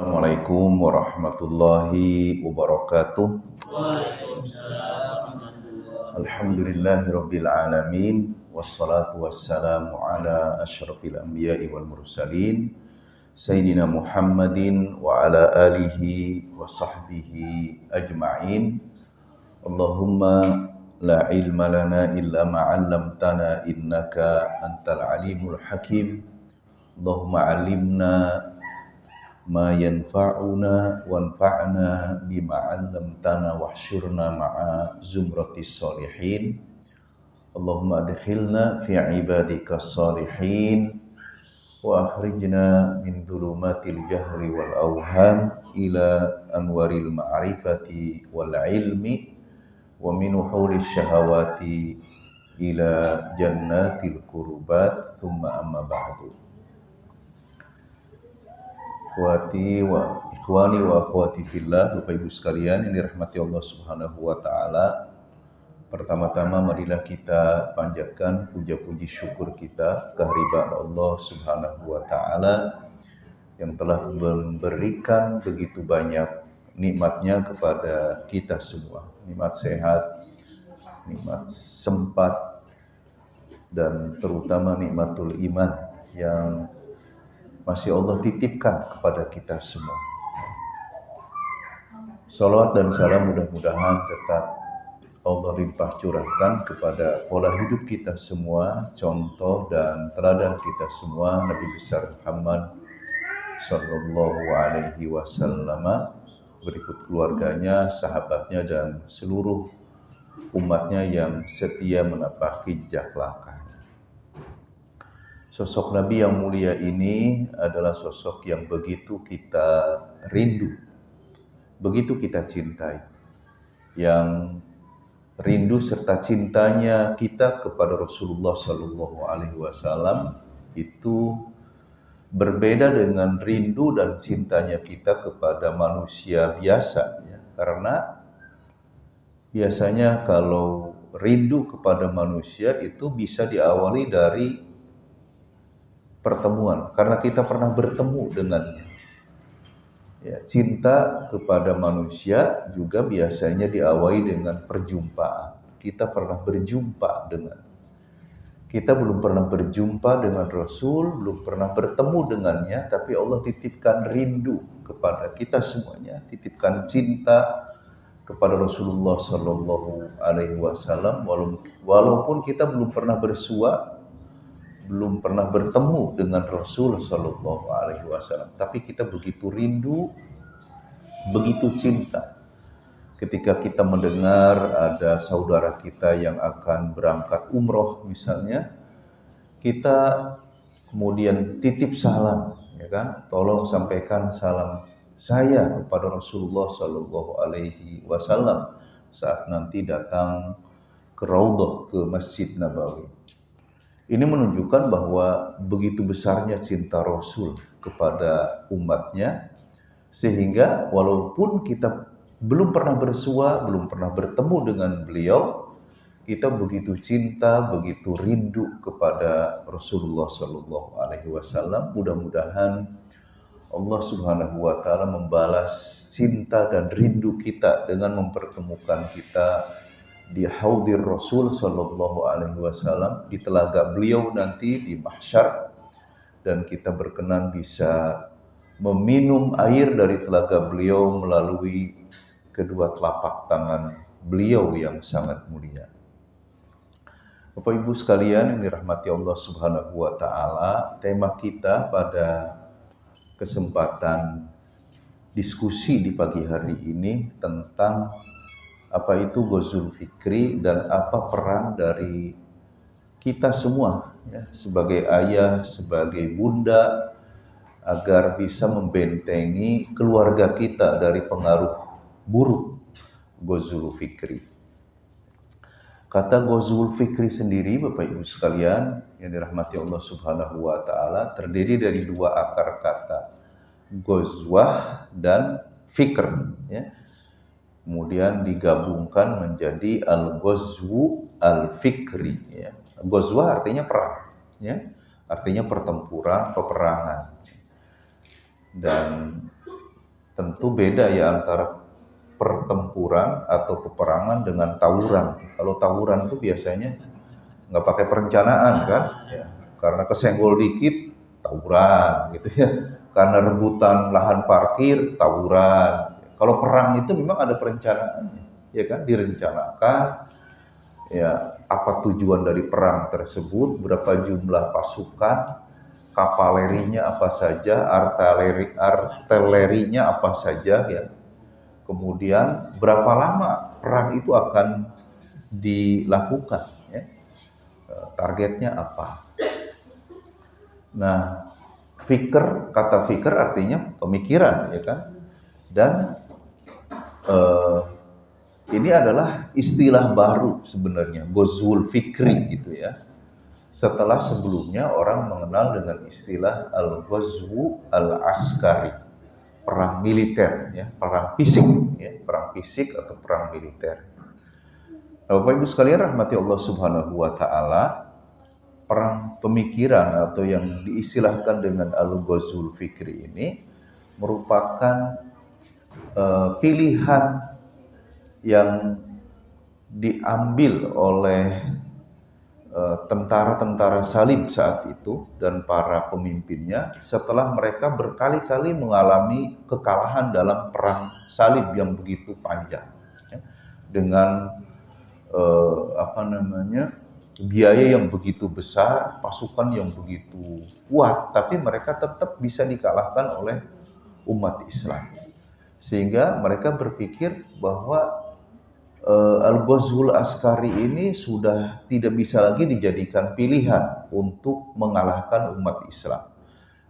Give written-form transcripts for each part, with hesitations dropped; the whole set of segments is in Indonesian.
Assalamualaikum warahmatullahi wabarakatuh. Waalaikumsalam warahmatullahi Alhamdulillahirabbil alamin wassalatu wassalamu ala asyrafil anbiya'i wal mursalin sayyidina Muhammadin wa ala alihi wa sahbihi ajma'in. Allahumma la ilma lana illa ma 'allamtana innaka antal alimul hakim. Allahumma 'allimna ma yanfa'una wanfa'na bima 'allamtana wahsyurna ma'a zumratis sholihin. Allahumma adkhilna fi ibadikas sholihin wa akhrijna min dhulumatil jahli wal awham ila anwaril ma'rifati wal ilmi wa min uhulish syahawati ila jannatil qurbat thumma amma ba'du. Ikhwani wa akhwati fillah, Bapak Ibu sekalian yang dirahmati Allah Subhanahu wa taala. Pertama-tama marilah kita panjatkan puja-puji syukur kita kehadirat Allah Subhanahu wa taala yang telah memberikan begitu banyak nikmatnya kepada kita semua. Nikmat sehat, nikmat sempat, dan terutama nikmatul iman yang masih Allah titipkan kepada kita semua. Salawat dan salam mudah-mudahan tetap Allah limpah curahkan kepada pola hidup kita semua, contoh dan teladan kita semua, Nabi besar Muhammad sallallahu alaihi wasallam, berikut keluarganya, sahabatnya, dan seluruh umatnya yang setia menapaki jejak langkah. Sosok Nabi yang mulia ini adalah sosok yang begitu kita rindu, begitu kita cintai. Yang rindu serta cintanya kita kepada Rasulullah Sallallahu Alaihi Wasallam itu berbeda dengan rindu dan cintanya kita kepada manusia biasa, ya. Karena biasanya kalau rindu kepada manusia itu bisa diawali dari pertemuan, karena kita pernah bertemu dengannya. Ya, cinta kepada manusia juga biasanya diawali dengan perjumpaan. Kita pernah berjumpa dengan. Kita belum pernah berjumpa dengan Rasul, belum pernah bertemu dengannya, tapi Allah titipkan rindu kepada kita semuanya, titipkan cinta kepada Rasulullah Sallallahu Alaihi Wasallam, walaupun kita belum pernah bersua, belum pernah bertemu dengan Rasul Sallallahu Alaihi Wasallam, tapi kita begitu rindu, begitu cinta. Ketika kita mendengar ada saudara kita yang akan berangkat umroh misalnya, kita kemudian titip salam, ya kan? Tolong sampaikan salam saya kepada Rasulullah Sallallahu Alaihi Wasallam saat nanti datang ke Raudhah, ke Masjid Nabawi. Ini menunjukkan bahwa begitu besarnya cinta Rasul kepada umatnya, sehingga walaupun kita belum pernah bersua, belum pernah bertemu dengan beliau, kita begitu cinta, begitu rindu kepada Rasulullah Sallallahu Alaihi Wasallam. Mudah-mudahan Allah Subhanahu wa taala membalas cinta dan rindu kita dengan mempertemukan kita di haudir Rasul Sallallahu Alaihi Wasallam, di telaga beliau nanti di mahsyar, dan kita berkenan bisa meminum air dari telaga beliau melalui kedua telapak tangan beliau yang sangat mulia. Bapak Ibu sekalian yang dirahmati Allah Subhanahu wa taala, tema kita pada kesempatan diskusi di pagi hari ini tentang apa itu Ghazwul Fikri dan apa peran dari kita semua, ya, sebagai ayah, sebagai bunda, agar bisa membentengi keluarga kita dari pengaruh buruk Ghazwul Fikri. Kata Ghazwul Fikri sendiri, Bapak Ibu sekalian yang dirahmati Allah Subhanahu wa taala, terdiri dari dua akar kata, ghazwah dan fikr, ya. Kemudian digabungkan menjadi al-ghazwu al-fikri, ya. Ghazwah artinya perang, ya. Artinya pertempuran, peperangan. Dan Tentu beda ya antara pertempuran atau peperangan dengan tawuran. Kalau tawuran itu biasanya nggak pakai perencanaan kan, ya. Karena kesenggol dikit tawuran gitu ya. Karena rebutan lahan parkir tawuran. Kalau perang itu memang ada perencanaannya, ya kan, direncanakan ya apa tujuan dari perang tersebut, berapa jumlah pasukan, kavalerinya apa saja, artilerinya apa saja ya. Kemudian berapa lama perang itu akan dilakukan ya. Targetnya apa. Nah, kata fikr artinya pemikiran ya kan. Dan ini adalah istilah baru sebenarnya, ghazwul fikri gitu ya. Setelah sebelumnya orang mengenal dengan istilah al-ghazwu al-askari, perang militer ya, perang fisik ya, perang fisik atau perang militer. Nah, Bapak Ibu sekalian rahmati Allah Subhanahu wa taala, perang pemikiran atau yang diistilahkan dengan al-ghazwul fikri ini merupakan pilihan yang diambil oleh tentara-tentara salib saat itu dan para pemimpinnya setelah mereka berkali-kali mengalami kekalahan dalam perang salib yang begitu panjang ya, dengan biaya yang begitu besar, pasukan yang begitu kuat, tapi mereka tetap bisa dikalahkan oleh umat Islam. Sehingga mereka berpikir bahwa al-ghazwul askari ini sudah tidak bisa lagi dijadikan pilihan untuk mengalahkan umat Islam.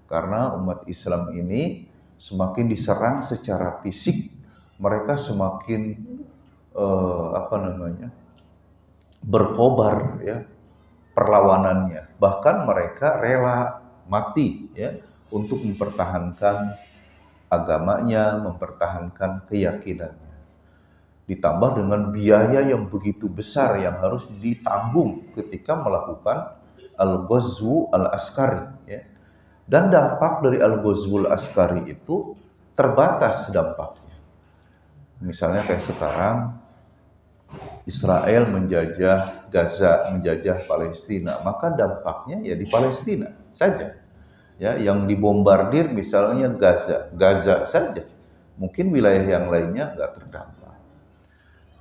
Karena umat Islam ini semakin diserang secara fisik, mereka semakin berkobar ya perlawanannya. Bahkan mereka rela mati ya untuk mempertahankan agamanya, mempertahankan keyakinannya. Ditambah dengan biaya yang begitu besar yang harus ditanggung ketika melakukan al-ghazwu al-askari ya. Dan dampak dari al-ghazwu al-askari itu terbatas dampaknya. Misalnya kayak sekarang Israel menjajah Gaza, menjajah Palestina, maka dampaknya ya di Palestina saja. Ya, yang dibombardir misalnya Gaza saja. Mungkin wilayah yang lainnya nggak terdampak.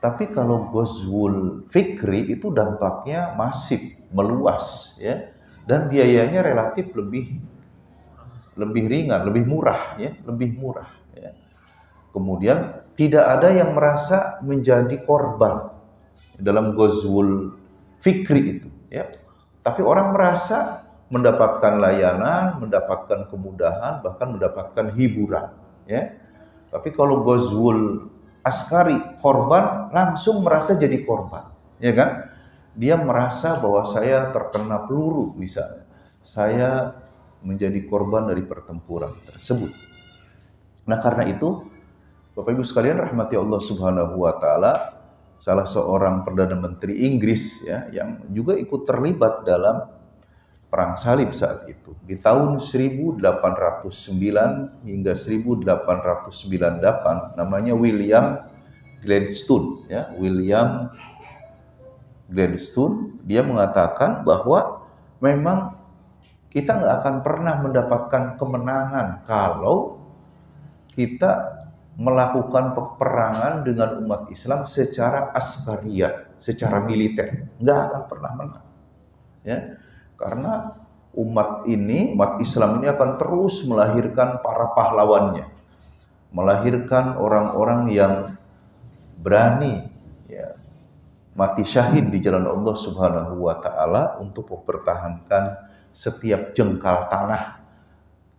Tapi kalau ghazwul fikri itu dampaknya masif, meluas ya, dan biayanya relatif lebih ringan, lebih murah ya, lebih murah ya. Kemudian tidak ada yang merasa menjadi korban dalam ghazwul fikri itu ya. Tapi orang merasa mendapatkan layanan, mendapatkan kemudahan, bahkan mendapatkan hiburan ya. Tapi kalau ghazwul askari, korban langsung merasa jadi korban, ya kan? Dia merasa bahwa saya terkena peluru misalnya, saya menjadi korban dari pertempuran tersebut. Nah karena itu, Bapak Ibu sekalian rahmati Allah Subhanahu wa taala, salah seorang Perdana Menteri Inggris ya, yang juga ikut terlibat dalam perang salib saat itu. Di tahun 1809 hingga 1898 namanya William Gladstone ya, William Gladstone, dia mengatakan bahwa memang kita nggak akan pernah mendapatkan kemenangan kalau kita melakukan peperangan dengan umat Islam secara askariyah, secara militer, nggak akan pernah menang ya. Karena umat Islam ini akan terus melahirkan para pahlawannya, melahirkan orang-orang yang berani ya, mati syahid di jalan Allah Subhanahu wa taala untuk mempertahankan setiap jengkal tanah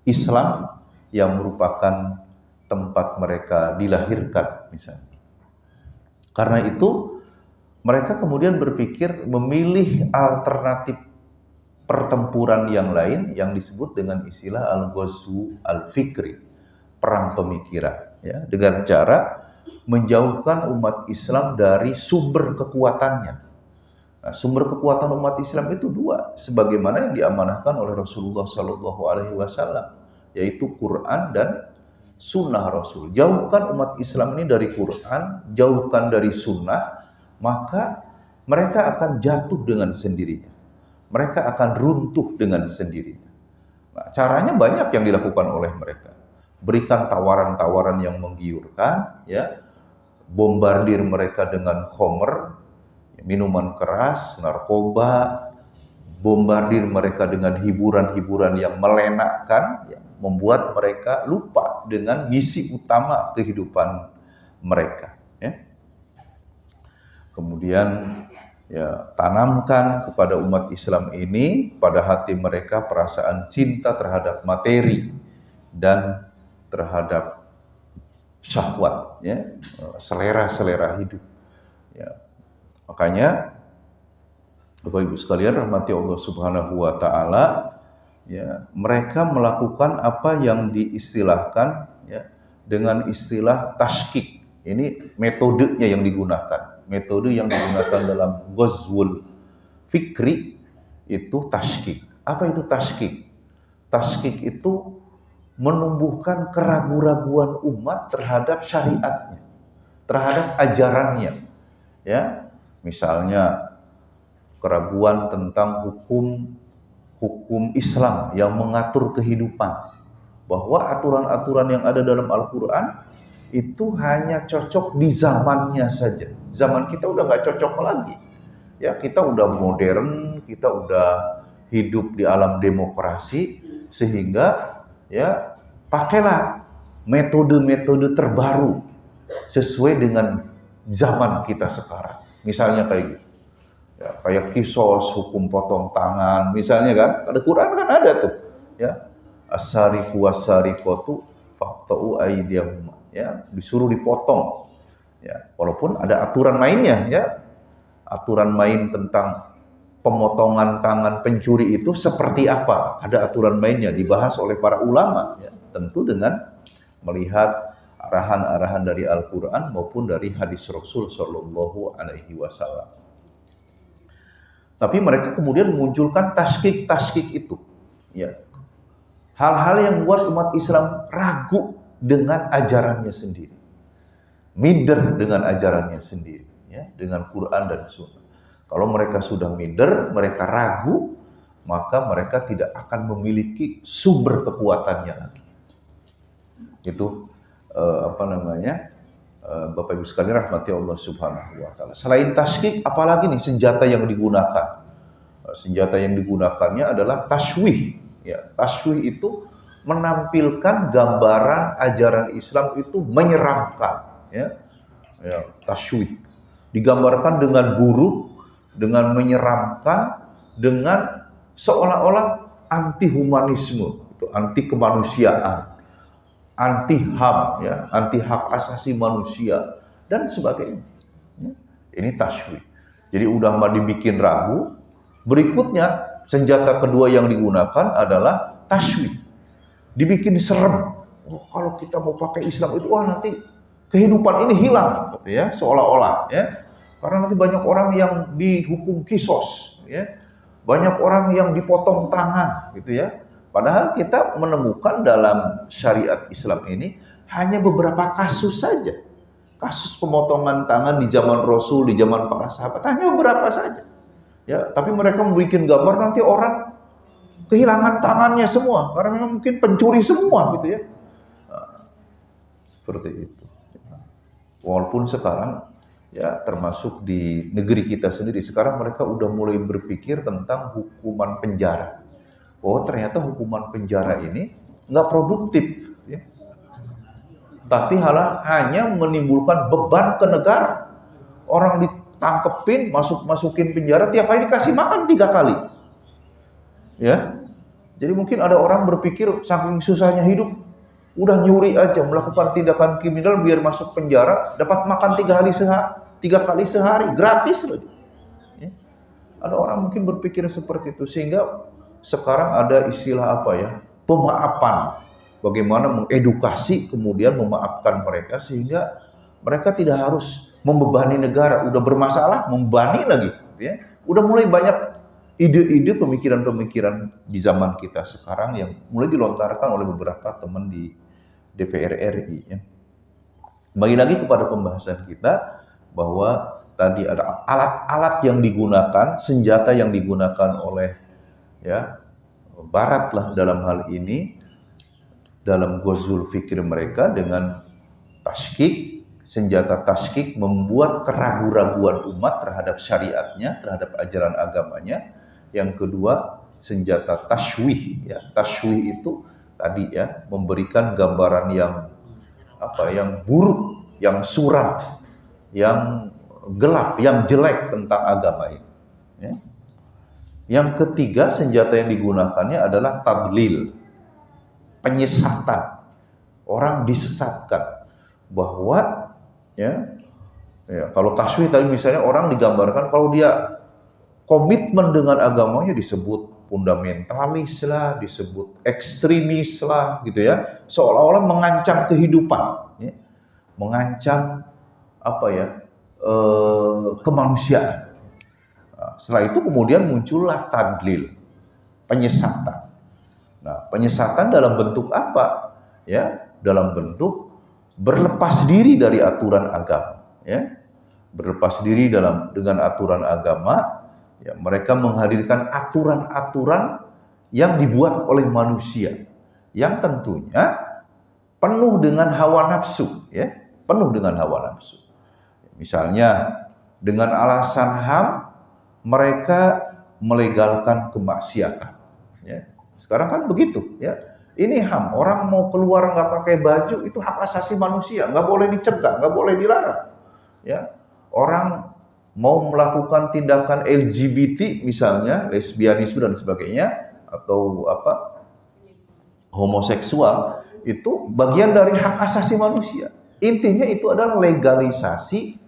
Islam yang merupakan tempat mereka dilahirkan misalnya. Karena itu mereka kemudian berpikir memilih alternatif pertempuran yang lain yang disebut dengan istilah al-ghazwu al-fikri, perang pemikiran ya, dengan cara menjauhkan umat Islam dari sumber kekuatannya. Nah, sumber kekuatan umat Islam itu dua, sebagaimana yang diamanahkan oleh Rasulullah SAW, yaitu Quran dan sunnah Rasul. Jauhkan umat Islam ini dari Quran, jauhkan dari sunnah, maka mereka akan jatuh dengan sendirinya. Mereka akan runtuh dengan sendirinya. Nah, caranya banyak yang dilakukan oleh mereka. Berikan tawaran-tawaran yang menggiurkan, ya, bombardir mereka dengan khomer, minuman keras, narkoba, bombardir mereka dengan hiburan-hiburan yang melenakkan, ya, membuat mereka lupa dengan misi utama kehidupan mereka. Ya. Kemudian, ya, tanamkan kepada umat Islam ini pada hati mereka perasaan cinta terhadap materi dan terhadap syahwat, ya, selera-selera hidup. Ya. Makanya Bapak Ibu sekalian rahmati Allah Subhanahu wa taala, ya, mereka melakukan apa yang diistilahkan, ya, dengan istilah tashkik. Ini metodenya yang digunakan. Metode yang digunakan dalam Ghazwul Fikri itu tashkik. Apa itu tashkik? Tashkik itu menumbuhkan keraguan-raguan umat terhadap syariatnya, terhadap ajarannya. Ya, misalnya keraguan tentang hukum Islam yang mengatur kehidupan, bahwa aturan-aturan yang ada dalam Al-Quran itu hanya cocok di zamannya saja. Zaman kita udah nggak cocok lagi. Ya, kita udah modern, kita udah hidup di alam demokrasi, sehingga, ya, pakailah metode-metode terbaru sesuai dengan zaman kita sekarang. Misalnya kayak gitu. Ya, kayak kisos, hukum potong tangan, misalnya kan, ada Quran kan ada tuh, ya, as-sariqu was-sariqatu faqta'u aydiyahuma, ya, disuruh dipotong, ya, walaupun ada aturan mainnya, ya, aturan main tentang pemotongan tangan pencuri itu seperti apa, ada aturan mainnya, dibahas oleh para ulama, ya, tentu dengan melihat arahan-arahan dari Al-Quran maupun dari hadis Rasul Shallallahu Alaihi Wasallam. Tapi mereka kemudian memunculkan tashkik itu, ya, hal-hal yang membuat umat Islam ragu dengan ajarannya sendiri, minder dengan ajarannya sendiri, ya, dengan Quran dan Sunnah. Kalau mereka sudah minder, mereka ragu, maka mereka tidak akan memiliki sumber kekuatannya lagi. Itu Bapak Ibu sekalian rahmati Allah Subhanahu wa taala. Selain tashkik, apalagi nih senjata yang digunakan? Senjata yang digunakannya adalah tashwih. Ya, tashwih itu menampilkan gambaran ajaran Islam itu menyeramkan, ya. Ya, tashwih digambarkan dengan buruk, dengan menyeramkan, dengan seolah-olah anti humanisme, itu anti kemanusiaan, anti HAM, ya, anti hak asasi manusia dan sebagainya. Ya, ini tashwih. Jadi udah dibikin ragu. Berikutnya, senjata kedua yang digunakan adalah tashwih. Dibikin serem. Oh, kalau kita mau pakai Islam itu, wah, nanti kehidupan ini hilang, gitu ya, seolah-olah, ya. Karena nanti banyak orang yang dihukum kisos, ya. Banyak orang yang dipotong tangan, gitu ya. Padahal kita menemukan dalam syariat Islam ini hanya beberapa kasus saja. Kasus pemotongan tangan di zaman Rasul, di zaman para sahabat, hanya beberapa saja. Ya, tapi mereka membuat gambar nanti orang kehilangan tangannya semua, karena mungkin pencuri semua, gitu ya. Nah, seperti itu. Walaupun sekarang, ya, termasuk di negeri kita sendiri, sekarang mereka udah mulai berpikir tentang hukuman penjara. Oh, ternyata hukuman penjara ini nggak produktif, ya, tapi hanya menimbulkan beban ke negara. Orang ditangkepin, masukin penjara, tiap hari dikasih makan 3 kali, ya. Jadi mungkin ada orang berpikir saking susahnya hidup, udah nyuri aja, melakukan tindakan kriminal biar masuk penjara, dapat makan 3 kali sehari, gratis loh. Ya. Ada orang mungkin berpikir seperti itu, sehingga sekarang ada istilah apa, ya, pemaafan. Bagaimana mengedukasi kemudian memaafkan mereka sehingga mereka tidak harus membebani negara. Udah bermasalah, membebani lagi, ya. Udah mulai banyak ide-ide, pemikiran-pemikiran di zaman kita sekarang yang mulai dilontarkan oleh beberapa teman di DPR RI. Ya. Kembali lagi kepada pembahasan kita bahwa tadi ada alat-alat yang digunakan, senjata yang digunakan oleh ya Barat lah dalam hal ini, dalam ghazul fikir mereka dengan tashkik, senjata tashkik membuat keraguan-raguan umat terhadap syariatnya, terhadap ajaran agamanya. Yang kedua, senjata tashwih, ya. Tashwih itu tadi ya, memberikan gambaran yang yang buruk, yang suram, yang gelap, yang jelek tentang agama ini. Ya. Yang ketiga, senjata yang digunakannya adalah tadlil, penyesatan. Orang disesatkan bahwa kalau taswif tadi misalnya orang digambarkan kalau dia komitmen dengan agamanya disebut fundamentalis lah, disebut ekstremis lah, gitu ya, seolah-olah mengancam kehidupan, ya. Mengancam kemanusiaan. Nah, setelah itu kemudian muncullah tadlil, penyesatan. Nah, penyesatan dalam bentuk apa? Ya, dalam bentuk berlepas diri dari aturan agama, ya. Berlepas diri dengan aturan agama, ya, mereka menghadirkan aturan-aturan yang dibuat oleh manusia yang tentunya penuh dengan hawa nafsu, ya, penuh dengan hawa nafsu. Misalnya dengan alasan HAM mereka melegalkan kemaksiatan, ya. Sekarang kan begitu, ya. Ini HAM, orang mau keluar nggak pakai baju itu hak asasi manusia, nggak boleh dicegah, nggak boleh dilarang, ya. Orang mau melakukan tindakan LGBT misalnya, lesbianisme dan sebagainya, atau homoseksual, itu bagian dari hak asasi manusia. Intinya itu adalah legalisasi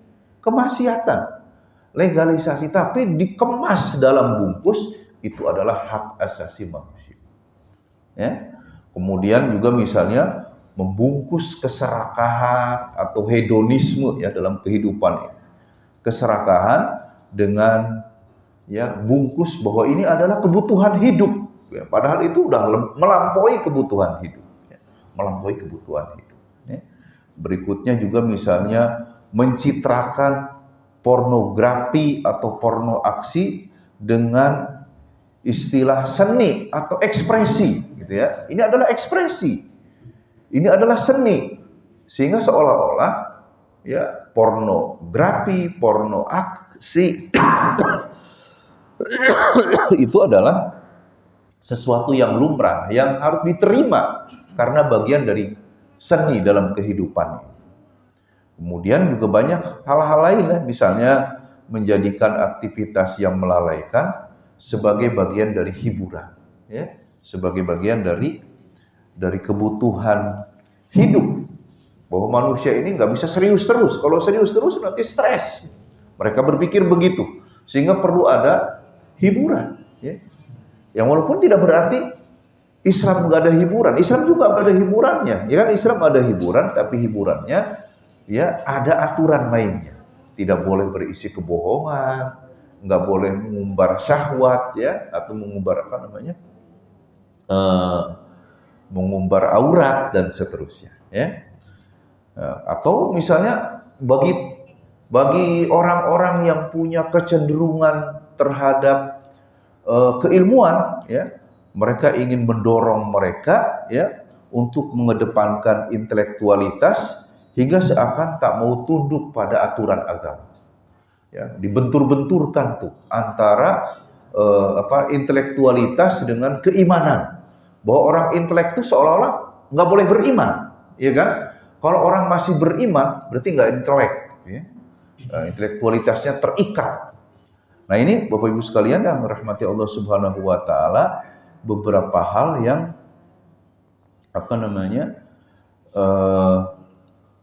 kemaksiatan, legalisasi, tapi dikemas dalam bungkus itu adalah hak asasi manusia. Ya. Kemudian juga misalnya membungkus keserakahan atau hedonisme ya dalam kehidupan ini. Keserakahan dengan ya bungkus bahwa ini adalah kebutuhan hidup. Ya, padahal itu udah melampaui kebutuhan hidup. Ya, melampaui kebutuhan hidup. Ya. Berikutnya juga misalnya mencitrakan pornografi atau porno aksi dengan istilah seni atau ekspresi, gitu ya. Ini adalah ekspresi, ini adalah seni, sehingga seolah-olah ya pornografi, porno aksi itu adalah sesuatu yang lumrah, yang harus diterima karena bagian dari seni dalam kehidupan. Kemudian juga banyak hal-hal lain ya, misalnya menjadikan aktivitas yang melalaikan sebagai bagian dari hiburan, ya, sebagai bagian dari kebutuhan hidup. Bahwa manusia ini nggak bisa serius terus. Kalau serius terus nanti stres. Mereka berpikir begitu, sehingga perlu ada hiburan. Ya. Yang walaupun tidak berarti Islam nggak ada hiburan. Islam juga ada hiburannya. Ya kan, Islam ada hiburan, tapi hiburannya ya ada aturan mainnya. Tidak boleh berisi kebohongan, nggak boleh mengumbar syahwat, ya, atau mengumbar mengumbar aurat dan seterusnya, ya. Atau misalnya bagi orang-orang yang punya kecenderungan terhadap keilmuan, ya, mereka ingin mendorong mereka ya untuk mengedepankan intelektualitas hingga seakan tak mau tunduk pada aturan agama. Ya, dibentur-benturkan tuh antara intelektualitas dengan keimanan. Bahwa orang intelek itu seolah-olah nggak boleh beriman, ya kan? Kalau orang masih beriman berarti nggak intelek, ya. Intelektualitasnya terikat. Nah ini Bapak Ibu sekalian yang merahmati Allah Subhanahu Wa Taala, beberapa hal yang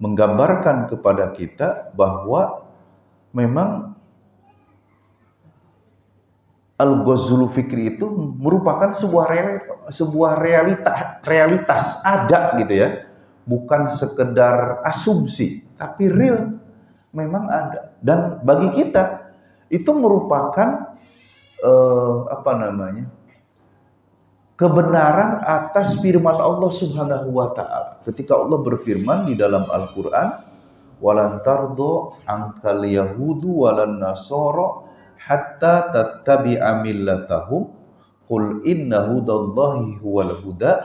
menggambarkan kepada kita bahwa memang al-ghazul fikri itu merupakan sebuah realitas ada gitu ya, bukan sekedar asumsi, tapi real, memang ada. Dan bagi kita itu merupakan kebenaran atas firman Allah Subhanahu Wa Taala. Ketika Allah berfirman di dalam Al-Quran, walan tardo angkal yahudu walan nasoro hatta tattabi'a millatahum qul inna hudallahi huwal huda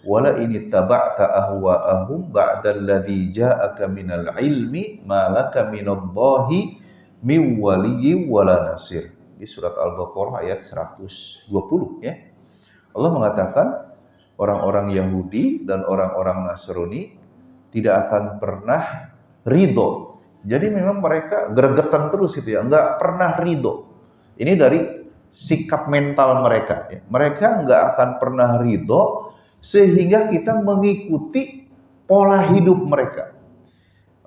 wala ini taba'ta ahwa'ahum ba'dalladzi ja'aka minal ilmi ma laka minallahi min waliyyin wala nasir. Di surat Al-Baqarah ayat 120 ya. Allah mengatakan orang-orang Yahudi dan orang-orang Nasrani tidak akan pernah ridho. Jadi memang mereka gregetan terus itu ya, nggak pernah ridho. Ini dari sikap mental mereka. Ya. Mereka nggak akan pernah ridho sehingga kita mengikuti pola hidup mereka,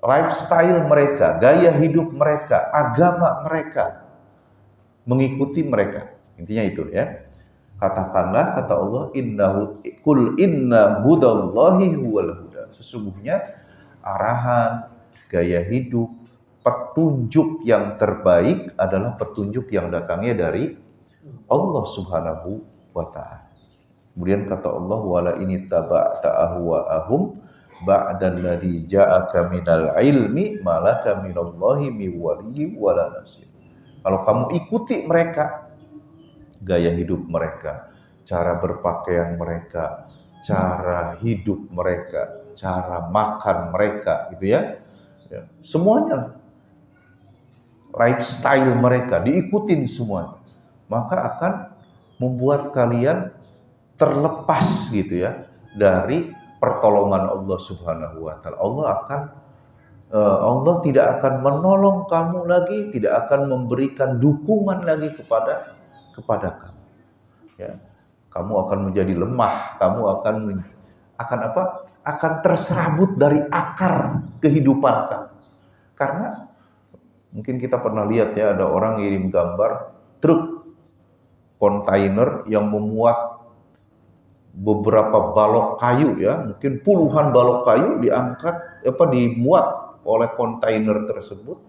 lifestyle mereka, gaya hidup mereka, agama mereka, mengikuti mereka. Intinya itu ya. Katakanlah kata Allah, kul inna hudallahi huwal huda. Sesungguhnya arahan, gaya hidup, petunjuk yang terbaik adalah petunjuk yang datangnya dari Allah Subhanahu wa ta'ala. Kemudian kata Allah, wala ini taba'ta ahwa'ahum ba'dalladzi ja'aka minal ilmi malaka minallahi min waliyyin wala nasir. Kalau kamu ikuti mereka, gaya hidup mereka, cara berpakaian mereka, cara hidup mereka, cara makan mereka, gitu ya. Semuanya, lifestyle mereka diikutin semuanya, maka akan membuat kalian terlepas gitu ya dari pertolongan Allah Subhanahu wa ta'ala. Allah tidak akan menolong kamu lagi, tidak akan memberikan dukungan lagi kepada kamu. Ya. Kamu akan menjadi lemah, kamu akan terserabut dari akar kehidupan kamu. Karena mungkin kita pernah lihat ya, ada orang ngirim gambar truk kontainer yang memuat beberapa balok kayu ya, mungkin puluhan balok kayu dimuat oleh kontainer tersebut.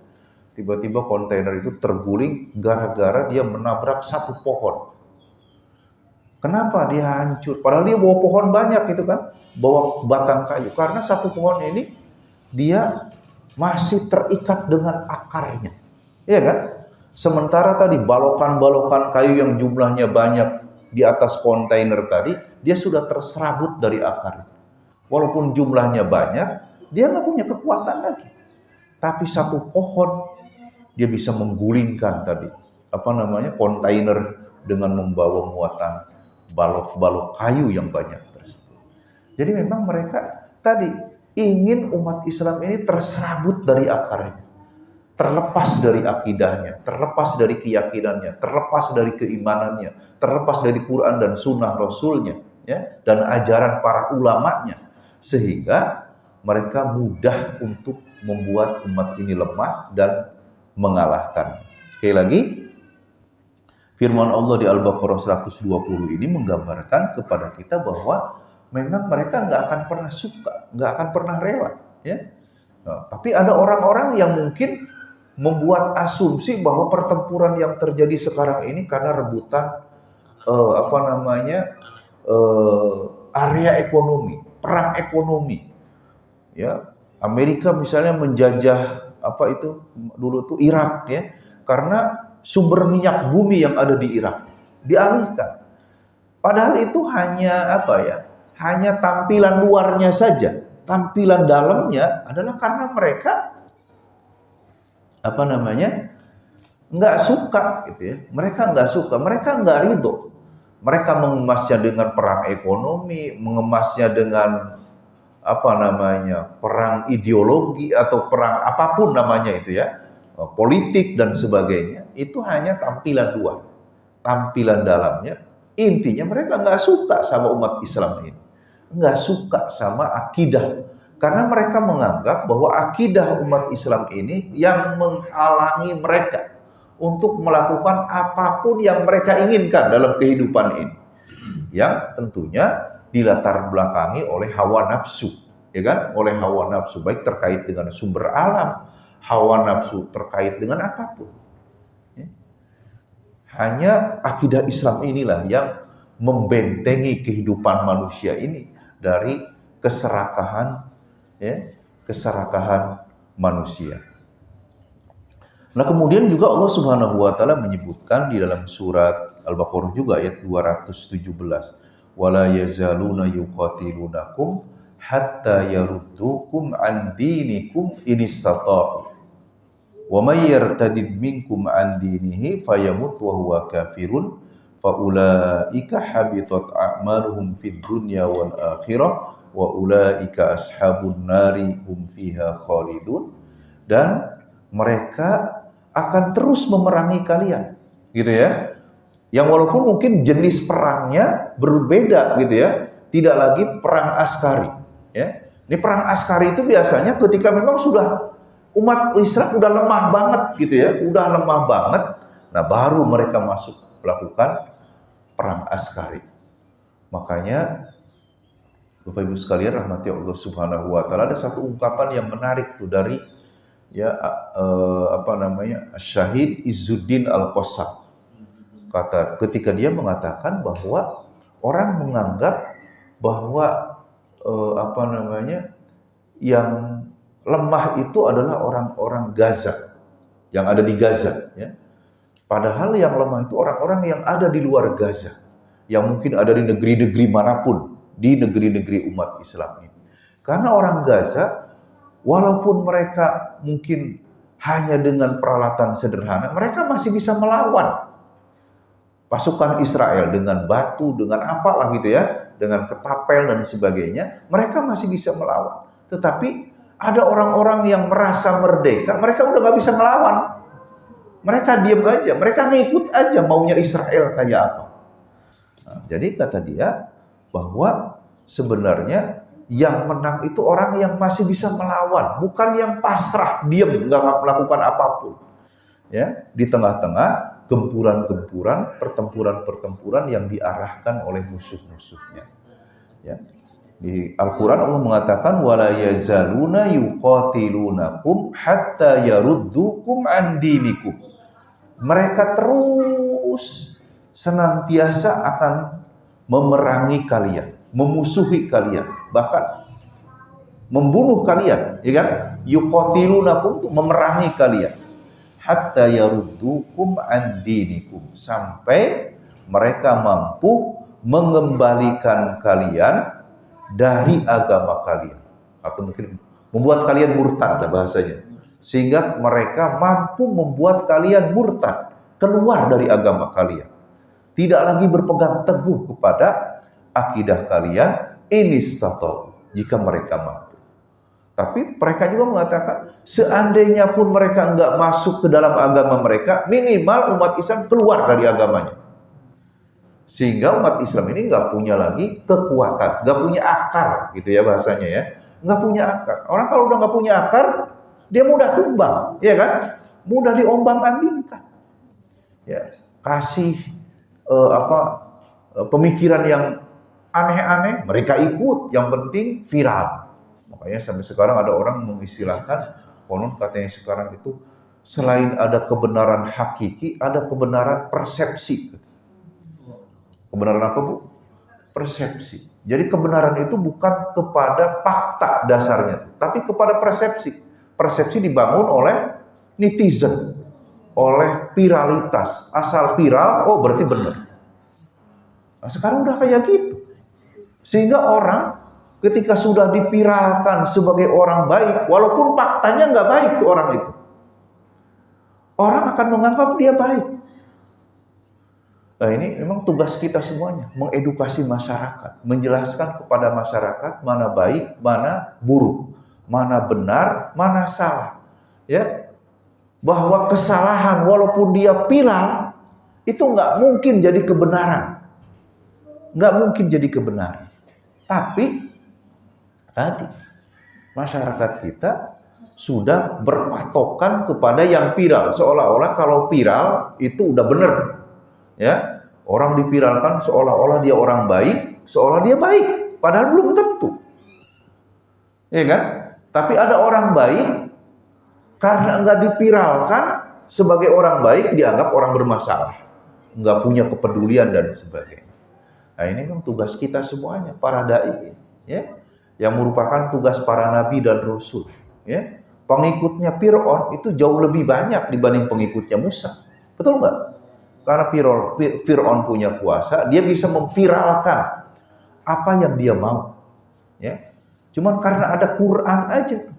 Tiba-tiba kontainer itu terguling gara-gara dia menabrak satu pohon. Kenapa dia hancur? Padahal dia bawa pohon banyak gitu kan, bawa batang kayu. Karena satu pohon ini dia masih terikat dengan akarnya, iya kan? Sementara tadi balokan-balokan kayu yang jumlahnya banyak di atas kontainer tadi, dia sudah terserabut dari akar. Walaupun jumlahnya banyak, dia nggak punya kekuatan lagi. Tapi satu pohon dia bisa menggulingkan tadi kontainer dengan membawa muatan balok-balok kayu yang banyak tersebut. Jadi memang mereka tadi ingin umat Islam ini terserabut dari akarnya, terlepas dari akidahnya, terlepas dari keyakinannya, terlepas dari keimanannya, terlepas dari Quran dan Sunnah Rasulnya, ya, dan ajaran para ulamanya, sehingga mereka mudah untuk membuat umat ini lemah dan mengalahkan. Sekali lagi, firman Allah di Al-Baqarah 120 ini menggambarkan kepada kita bahwa memang mereka nggak akan pernah suka, nggak akan pernah rela, ya. Nah, tapi ada orang-orang yang mungkin membuat asumsi bahwa pertempuran yang terjadi sekarang ini karena rebutan area ekonomi, perang ekonomi. Ya, Amerika misalnya menjajah dulu Irak ya, karena sumber minyak bumi yang ada di Irak dialihkan. Padahal itu hanya hanya tampilan luarnya saja. Tampilan dalamnya adalah karena mereka nggak suka gitu ya. Mereka nggak suka, mereka nggak ridho. Mereka mengemasnya dengan perang ekonomi, mengemasnya dengan perang ideologi atau perang apapun namanya itu ya, politik dan sebagainya. Itu hanya tampilan luar. Tampilan dalamnya, intinya mereka nggak suka sama umat Islam ini, nggak suka sama akidah. Karena mereka menganggap bahwa akidah umat Islam ini yang menghalangi mereka untuk melakukan apapun yang mereka inginkan dalam kehidupan ini. Yang tentunya dilatar belakangi oleh hawa nafsu, ya kan? Oleh hawa nafsu, baik terkait dengan sumber alam, hawa nafsu terkait dengan apapun. Ya. Hanya akidah Islam inilah yang membentengi kehidupan manusia ini dari keserakahan, ya, keserakahan manusia. Nah, kemudian juga Allah Subhanahu wa taala menyebutkan di dalam surat Al-Baqarah juga ayat 217, wala yazaluna yuqatilunakum hatta yaruddukum an dinikum in istata'u wa may yartadid minkum an dinihi fayamut wa huwa kafirun faulaika habitat a'maluhum fid dunya wal akhirah wa ulaika ashabun nari hum fiha khalidun. Dan mereka akan terus memerangi kalian, gitu ya. Yang walaupun mungkin jenis perangnya berbeda, gitu ya. Tidak lagi perang askari, ya. Ini perang askari itu biasanya ketika memang sudah umat Islam udah lemah banget, gitu ya, udah lemah banget. Nah, baru mereka masuk melakukan perang askari. Makanya Bapak Ibu sekalian rahmati Allah Subhanahu wa taala, ada satu ungkapan yang menarik tuh dari Syahid Izzuddin Al-Qassam. Ketika dia mengatakan bahwa orang menganggap bahwa yang lemah itu adalah orang-orang Gaza, yang ada di Gaza, ya. Padahal yang lemah itu orang-orang yang ada di luar Gaza, yang mungkin ada di negeri-negeri manapun, di negeri-negeri umat Islam ini. Karena orang Gaza, walaupun mereka mungkin hanya dengan peralatan sederhana, mereka masih bisa melawan pasukan Israel dengan batu, dengan apalah gitu ya, dengan ketapel dan sebagainya, mereka masih bisa melawan. Tetapi ada orang-orang yang merasa merdeka, mereka udah gak bisa melawan. Mereka diam aja, mereka ngikut aja maunya Israel kayak apa. Nah, jadi kata dia bahwa sebenarnya yang menang itu orang yang masih bisa melawan, bukan yang pasrah, diam, nggak melakukan apapun. Ya, di tengah-tengah gempuran-gempuran, pertempuran-pertempuran yang diarahkan oleh musuh-musuhnya. Ya. Di Al-Quran Allah mengatakan wala yazaluna yuqatilunakum hatta yaruddukum an dinikum. Mereka terus senantiasa akan memerangi kalian, memusuhi kalian, bahkan membunuh kalian, ya kan? Yuqatilunakum itu memerangi kalian. Hatta yaruddukum an dinikum, sampai mereka mampu mengembalikan kalian dari agama kalian, atau mungkin membuat kalian murtad bahasanya, sehingga mereka mampu membuat kalian murtad, keluar dari agama kalian, tidak lagi berpegang teguh kepada akidah kalian, inistata'u, jika mereka mampu. Tapi mereka juga mengatakan, seandainya pun mereka enggak masuk ke dalam agama mereka, minimal umat Islam keluar dari agamanya. Sehingga umat Islam ini enggak punya lagi kekuatan, enggak punya akar, gitu ya bahasanya ya. Enggak punya akar. Orang kalau udah enggak punya akar, dia mudah tumbang, ya kan? Mudah diombang-ambingkan. Ya, kasih pemikiran yang aneh-aneh, mereka ikut, yang penting viral. Makanya sampai sekarang ada orang mengistilahkan, konon katanya sekarang itu selain ada kebenaran hakiki, ada kebenaran persepsi. Kebenaran apa, Bu? Persepsi. Jadi kebenaran itu bukan kepada fakta dasarnya, tapi kepada persepsi. Persepsi dibangun oleh netizen, oleh viralitas. Asal viral, oh berarti benar. Nah, sekarang udah kayak gitu. Sehingga orang ketika sudah dipiralkan sebagai orang baik, walaupun faktanya nggak baik tuh orang itu, orang akan menganggap dia baik. Nah, ini memang tugas kita semuanya, mengedukasi masyarakat, menjelaskan kepada masyarakat mana baik, mana buruk, mana benar, mana salah. Ya, bahwa kesalahan walaupun dia viral itu nggak mungkin jadi kebenaran, nggak mungkin jadi kebenaran. Tapi tadi masyarakat kita sudah berpatokan kepada yang viral, seolah-olah kalau viral itu udah benar. Ya, orang dipiralkan seolah-olah dia orang baik, seolah dia baik, padahal belum tentu. Ya kan? Tapi ada orang baik karena enggak dipiralkan sebagai orang baik, dianggap orang bermasalah, enggak punya kepedulian dan sebagainya. Nah, ini memang tugas kita semuanya, para dai, ya. yang merupakan tugas para nabi dan rasul. Ya, pengikutnya Fir'aun itu jauh lebih banyak dibanding pengikutnya Musa. Betul nggak? Karena Fir'aun punya kuasa, dia bisa memviralkan apa yang dia mau. Ya, cuman karena ada Quran aja tuh.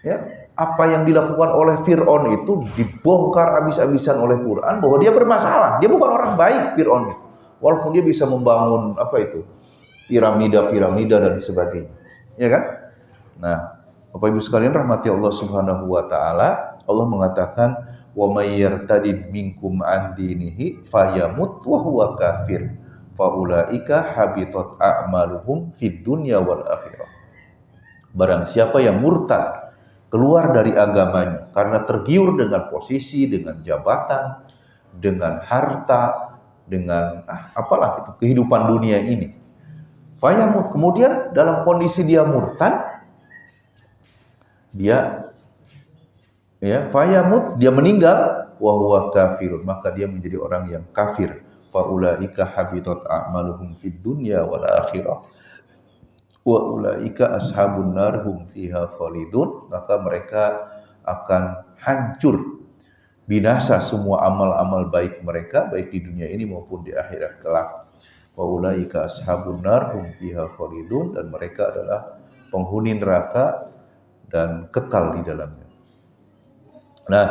Ya, apa yang dilakukan oleh Fir'aun itu dibongkar habis-habisan oleh Quran bahwa dia bermasalah. Dia bukan orang baik Fir'aun itu. Walaupun dia bisa membangun apa itu? Piramida-piramida dan sebagainya. Ya kan? Nah, Bapak Ibu sekalian rahmati Allah Subhanahu wa taala, Allah mengatakan wa may yartadid minkum an dinihi fayamut wa huwa kafir faulaika habitat a'maluhum fid dunya wal akhirah. Barang siapa yang murtad keluar dari agamanya karena tergiur dengan posisi, dengan jabatan, dengan harta, dengan apalah itu kehidupan dunia ini. Fayamut, kemudian dalam kondisi dia murtad, fayamut, dia meninggal, wa huwa kafirun, maka dia menjadi orang yang kafir. Faulaika habitat a'maluhum fid dunya wal akhirah. Wa ulaika ashabun nar hum fiha khalidun, maka mereka akan hancur, binasa semua amal-amal baik mereka, baik di dunia ini maupun di akhirat kelak. Wa ulaika ashabun nar hum fiha khalidun, dan mereka adalah penghuni neraka dan kekal di dalamnya. Nah,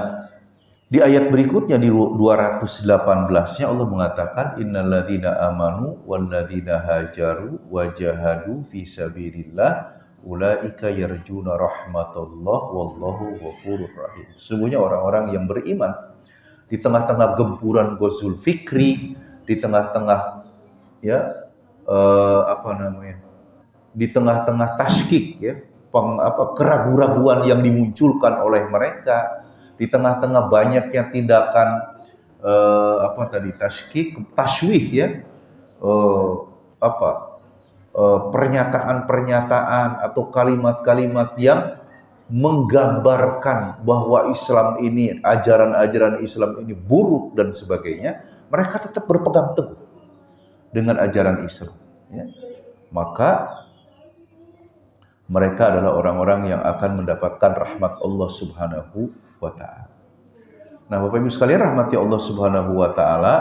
di ayat berikutnya di 218-nya Allah mengatakan innalladzina amanu walladzina hajaru wajahadu fi sabilillah ulaika yarjuna rahmatullah wallahu ghafurur rahim. Sungguhnya orang-orang yang beriman di tengah-tengah gempuran Ghazul Fikri, di tengah-tengah di tengah-tengah taskik keraguan-raguan yang dimunculkan oleh mereka, di tengah-tengah banyaknya tindakan taswih pernyataan-pernyataan atau kalimat-kalimat yang menggambarkan bahwa Islam ini, ajaran-ajaran Islam ini buruk dan sebagainya, mereka tetap berpegang teguh dengan ajaran Islam. Ya. Maka mereka adalah orang-orang yang akan mendapatkan rahmat Allah Subhanahu wa ta'ala. Nah, Bapak Ibu sekalian rahmati Allah Subhanahu wa ta'ala,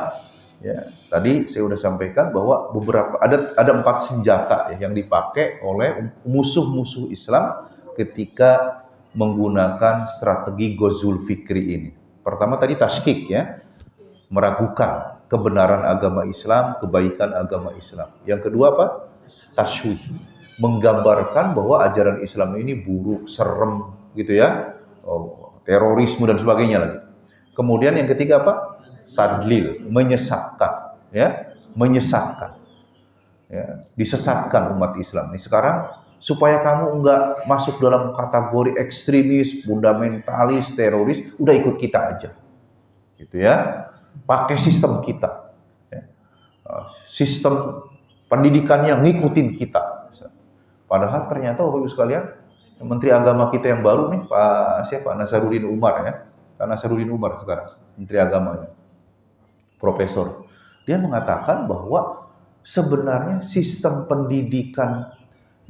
ya, tadi saya sudah sampaikan bahwa ada 4 senjata yang dipakai oleh musuh-musuh Islam ketika menggunakan strategi Ghazul Fikri ini. Pertama tadi taskik, ya, meragukan kebenaran agama Islam, kebaikan agama Islam. Yang kedua apa? Taswih, menggambarkan bahwa ajaran Islam ini buruk, serem gitu ya, terorisme dan sebagainya lagi. Kemudian yang ketiga apa? Tadlil, menyesatkan, ya, disesatkan umat Islam. Ini sekarang supaya kamu enggak masuk dalam kategori ekstremis, fundamentalis, teroris, udah ikut kita aja, gitu ya. Pakai sistem kita, ya. Sistem pendidikannya ngikutin kita. Padahal ternyata Bapak Ibu sekalian, Menteri Agama kita yang baru nih, Pak Nasaruddin Umar, ya. Pak Nasaruddin Umar sekarang, Menteri Agamanya, Profesor. Dia mengatakan bahwa sebenarnya sistem pendidikan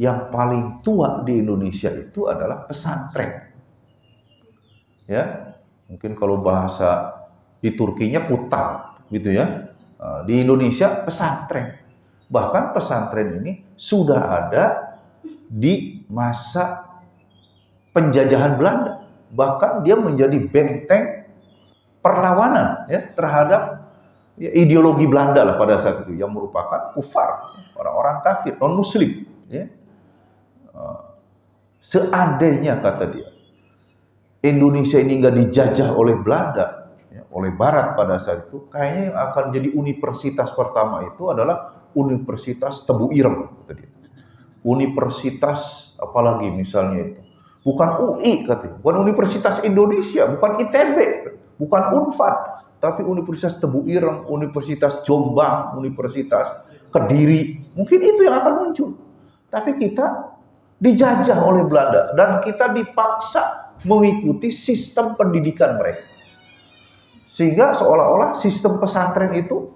yang paling tua di Indonesia itu adalah pesantren. Ya, mungkin kalau bahasa di Turkinya kutal, gitu ya. Di Indonesia pesantren. Bahkan pesantren ini sudah ada di masa penjajahan Belanda. Bahkan dia menjadi benteng perlawanan, ya, terhadap ideologi Belanda lah pada saat itu, yang merupakan kufar, orang-orang kafir, non-muslim. Ya. Seandainya, kata dia, Indonesia ini nggak dijajah oleh Belanda, ya, oleh Barat pada saat itu, kayaknya yang akan jadi universitas pertama itu adalah Universitas Tebu Ireng, kata dia. Universitas apalagi misalnya itu, bukan UI katanya, bukan Universitas Indonesia, bukan ITB, bukan Unpad, tapi Universitas Tebu Ireng, Universitas Jombang, Universitas Kediri, mungkin itu yang akan muncul. Tapi kita dijajah oleh Belanda dan kita dipaksa mengikuti sistem pendidikan mereka, sehingga seolah-olah sistem pesantren itu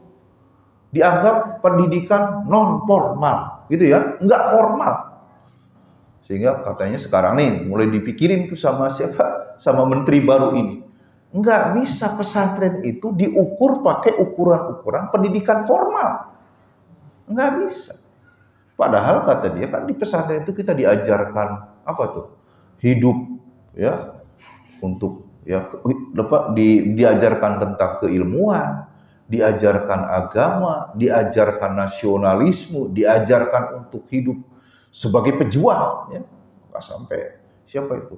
dianggap pendidikan non formal, gitu ya, enggak formal. Sehingga katanya sekarang nih mulai dipikirin tuh sama siapa? Sama menteri baru ini. Nggak bisa pesantren itu diukur pakai ukuran-ukuran pendidikan formal. Nggak bisa. Padahal kata dia kan di pesantren itu kita diajarkan apa tuh? Hidup ya, untuk ya diajarkan tentang keilmuan, diajarkan agama, diajarkan nasionalisme, diajarkan untuk hidup sebagai pejuang ya. Nggak sampai siapa itu?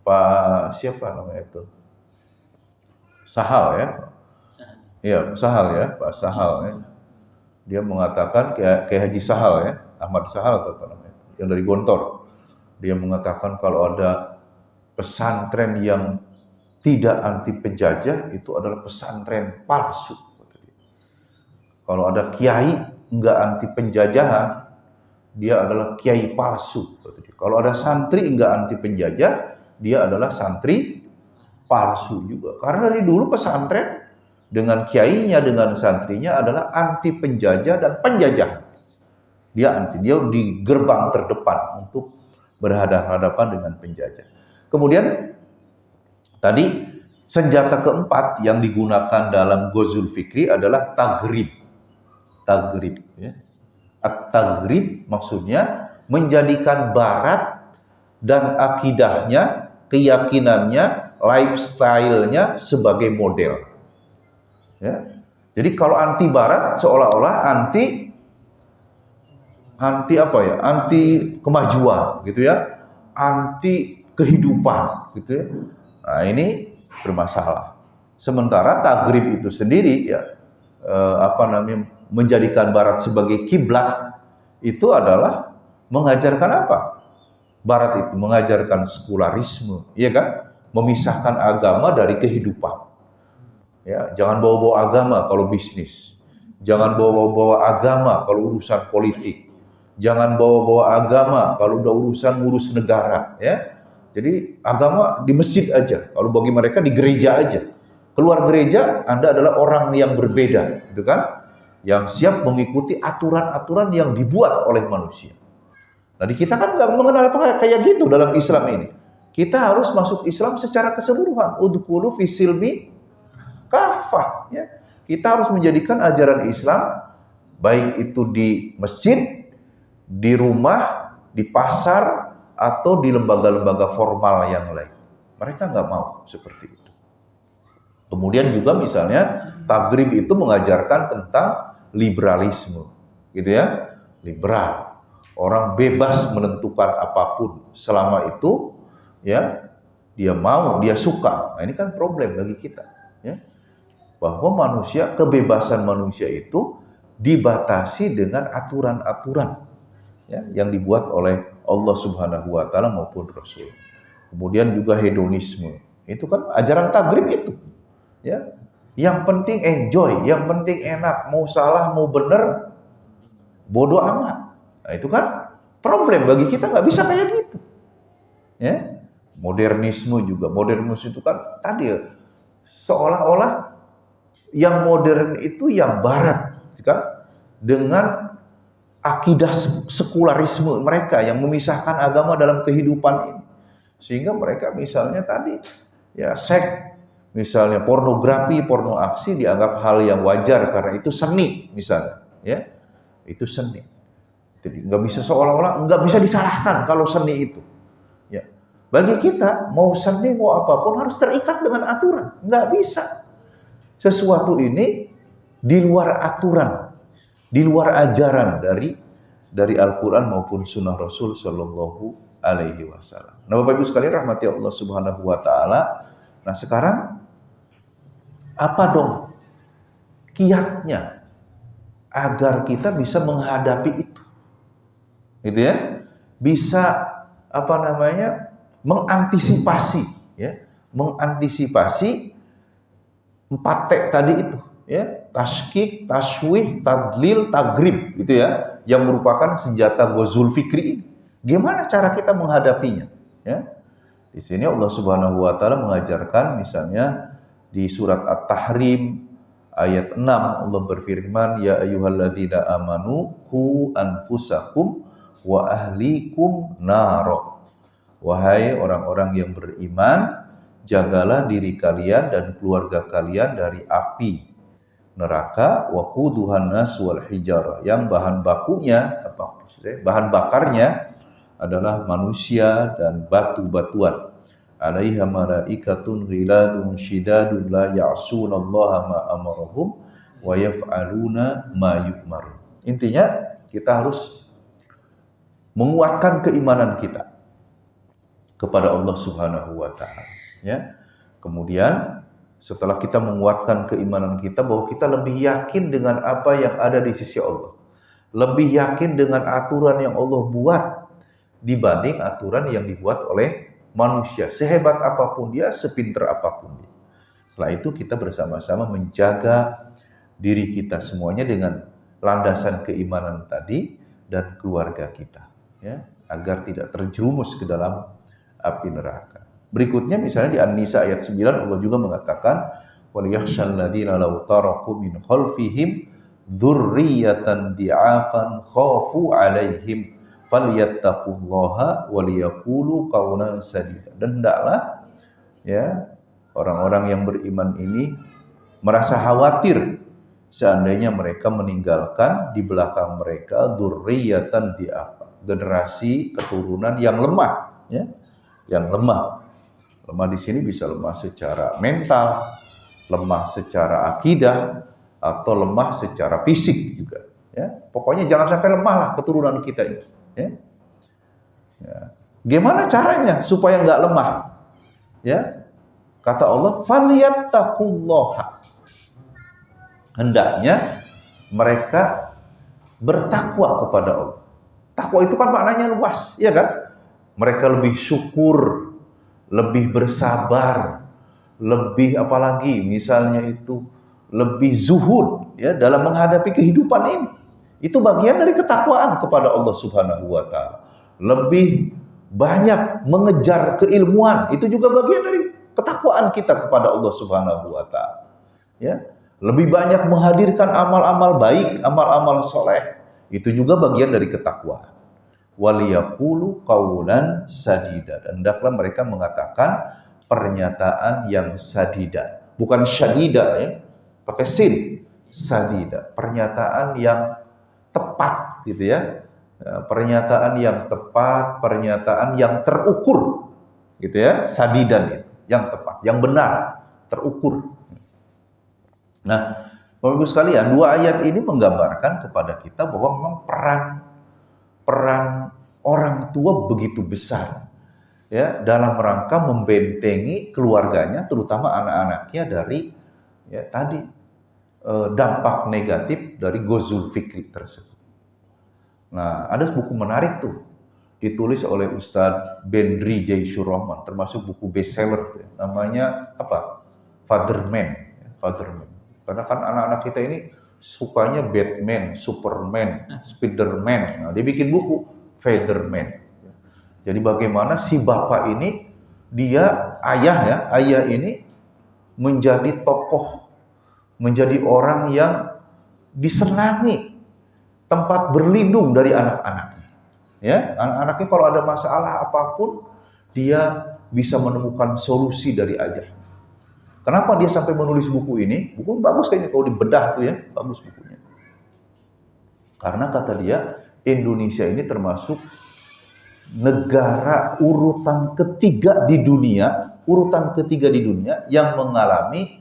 Pak siapa namanya itu? Sahal ya. Iya, Sahal ya, Pak Sahal ya. Dia mengatakan kayak Haji Sahal ya, Ahmad Sahal atau apa namanya? Yang dari Gontor. Dia mengatakan kalau ada pesantren yang tidak anti penjajah itu adalah pesantren palsu. Kalau ada kiai enggak anti penjajahan, dia adalah kiai palsu. Kalau ada santri enggak anti penjajah, dia adalah santri palsu juga. Karena dari dulu pesantren dengan kiainya, dengan santrinya adalah anti penjajah dan penjajah. Dia di gerbang terdepan untuk berhadapan-hadapan dengan penjajah. Kemudian tadi senjata keempat yang digunakan dalam Ghazwul Fikri adalah tagrib. Tagrib ya. At-tagrib maksudnya menjadikan barat dan akidahnya, keyakinannya, lifestyle-nya sebagai model. Ya. Jadi kalau anti barat seolah-olah anti apa ya? Anti kemajuan gitu ya. Anti kehidupan gitu ya. Nah, ini bermasalah. Sementara tagrib itu sendiri ya menjadikan barat sebagai kiblat itu adalah mengajarkan apa? Barat itu mengajarkan sekularisme, ya kan? Memisahkan agama dari kehidupan. Ya, jangan bawa-bawa agama kalau bisnis. Jangan bawa-bawa agama kalau urusan politik. Jangan bawa-bawa agama kalau udah urusan ngurus negara, ya. Jadi agama di masjid aja. Kalau bagi mereka di gereja aja. Keluar gereja, Anda adalah orang yang berbeda, gitu kan? Yang siap mengikuti aturan-aturan yang dibuat oleh manusia. Nah, kita kan nggak mengenal kayak gitu dalam Islam ini. Kita harus masuk Islam secara keseluruhan. Udkhulu fisilmi kafah. Ya. Kita harus menjadikan ajaran Islam, baik itu di masjid, di rumah, di pasar, atau di lembaga-lembaga formal yang lain. Mereka nggak mau seperti itu. Kemudian juga misalnya tagrib itu mengajarkan tentang liberalisme, gitu ya, liberal. Orang bebas menentukan apapun selama itu, ya, dia mau, dia suka. Nah, ini kan problem bagi kita, ya, bahwa kebebasan manusia itu dibatasi dengan aturan-aturan, ya, yang dibuat oleh Allah Subhanahu Wa Taala maupun Rasul. Kemudian juga hedonisme, itu kan ajaran tagrib itu. Ya, yang penting enjoy, yang penting enak, mau salah mau bener, bodoh amat. Nah, itu kan problem bagi kita, nggak bisa kayak gitu. Ya, modernisme juga, modernisme itu kan tadi seolah-olah yang modern itu yang barat, kan? Dengan akidah sekularisme mereka yang memisahkan agama dalam kehidupan ini, sehingga mereka misalnya tadi ya seks. Misalnya pornografi, porno aksi dianggap hal yang wajar karena itu seni misalnya, ya itu seni. Jadi nggak bisa seolah-olah nggak bisa disalahkan kalau seni itu. Ya, bagi kita mau seni mau apapun harus terikat dengan aturan, nggak bisa. Sesuatu ini di luar aturan, di luar ajaran dari Al-Quran maupun Sunnah Rasul Shallallahu Alaihi Wasallam. Nah, Bapak Ibu sekalian rahmati Allah Subhanahu Wa Taala. Nah, sekarang apa dong kiatnya agar kita bisa menghadapi itu, gitu ya, bisa mengantisipasi, ya, mengantisipasi 4 T tadi itu, ya, taskik, taswih, tadlil, tagrib, gitu ya, yang merupakan senjata Ghazwul Fikri ini. Gimana cara kita menghadapinya? Ya, di sini Allah Subhanahu Wa Taala mengajarkan misalnya di surat At-Tahrim ayat 6 Allah berfirman, ya ayyuhalladzina amanu qu anfusakum wa ahlikum naro. Wahai orang-orang yang beriman, jagalah diri kalian dan keluarga kalian dari api neraka, waquduhan nas wal hijarah, yang bahan bakunya bahan bakarnya adalah manusia dan batu-batuan. Alaiha malaikatun ghiladun syidadun la ya'sunallaha ma amarahum wa yaf'aluna ma yu'marun. Intinya kita harus menguatkan keimanan kita kepada Allah Subhanahu wa taala, ya. Kemudian setelah kita menguatkan keimanan kita bahwa kita lebih yakin dengan apa yang ada di sisi Allah, lebih yakin dengan aturan yang Allah buat dibanding aturan yang dibuat oleh manusia, sehebat apapun dia, sepintar apapun dia. Setelah itu kita bersama-sama menjaga diri kita semuanya dengan landasan keimanan tadi dan keluarga kita, ya, agar tidak terjerumus ke dalam api neraka. Berikutnya misalnya di An-Nisa ayat 9 Allah juga mengatakan waliyakhshal ladzina law taraku min khalfihim dzurriyyatan di'afan khafu 'alaihim falyattaqullaha waliyaqulu qawlan sadida. Dan hendaklah, ya, orang-orang yang beriman ini merasa khawatir seandainya mereka meninggalkan di belakang mereka dzurriyyatan di'afan, generasi keturunan yang lemah, ya, yang lemah. Lemah di sini bisa lemah secara mental, lemah secara akidah, atau lemah secara fisik juga, ya. Pokoknya jangan sampai lemah lah keturunan kita ini, ya. Ya. Gimana caranya supaya nggak lemah? Ya, kata Allah, falyattaqullaha. Hendaknya mereka bertakwa kepada Allah. Takwa itu kan maknanya luas, ya kan? Mereka lebih syukur, lebih bersabar, lebih apalagi misalnya itu lebih zuhud, ya, dalam menghadapi kehidupan ini. Itu bagian dari ketakwaan kepada Allah Subhanahu wa taala. Lebih banyak mengejar keilmuan, itu juga bagian dari ketakwaan kita kepada Allah Subhanahu wa taala. Ya, lebih banyak menghadirkan amal-amal baik, amal-amal soleh, itu juga bagian dari ketakwaan. Waliyaqulu qawlan sadida, dan hendaklah mereka mengatakan pernyataan yang sadida, bukan syadida, ya, pakai sin, sadida, pernyataan yang tepat, gitu ya. Pernyataan yang tepat, pernyataan yang terukur, gitu ya. Sadidan itu yang tepat, yang benar, terukur. Nah, Bapak Ibu sekalian, dua ayat ini menggambarkan kepada kita bahwa memang peran orang tua begitu besar, ya, dalam rangka membentengi keluarganya, terutama anak-anaknya dari, ya, tadi dampak negatif dari Ghazul Fikri tersebut. Nah, ada buku menarik tuh ditulis oleh Ustadz Bendri Jaishur Rahman, termasuk buku bestseller, ya, namanya apa? Fatherman, ya, Fatherman. Karena kan anak-anak kita ini sukanya Batman, Superman, Spiderman. Nah, dia bikin buku Fatherman. Jadi bagaimana si bapak ini, dia ayah, ya, ayah ini menjadi tokoh, menjadi orang yang disenangi, tempat berlindung dari anak-anaknya. Ya, anak-anaknya kalau ada masalah apapun, dia bisa menemukan solusi dari ayah. Kenapa dia sampai menulis buku ini? Buku bagus kayaknya kalau dibedah tuh, ya, bagus bukunya. Karena kata dia, Indonesia ini termasuk negara urutan ketiga di dunia yang mengalami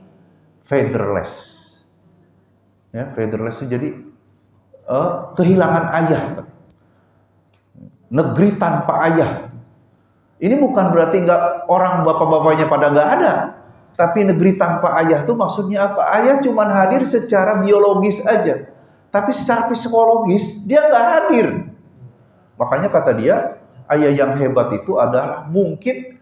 fatherless. Ya, fatherless itu jadi kehilangan ayah. Negeri tanpa ayah. Ini bukan berarti nggak orang bapak-bapaknya pada nggak ada. Tapi negeri tanpa ayah itu maksudnya apa? Ayah cuma hadir secara biologis aja. Tapi secara psikologis dia nggak hadir. Makanya kata dia, ayah yang hebat itu adalah mungkin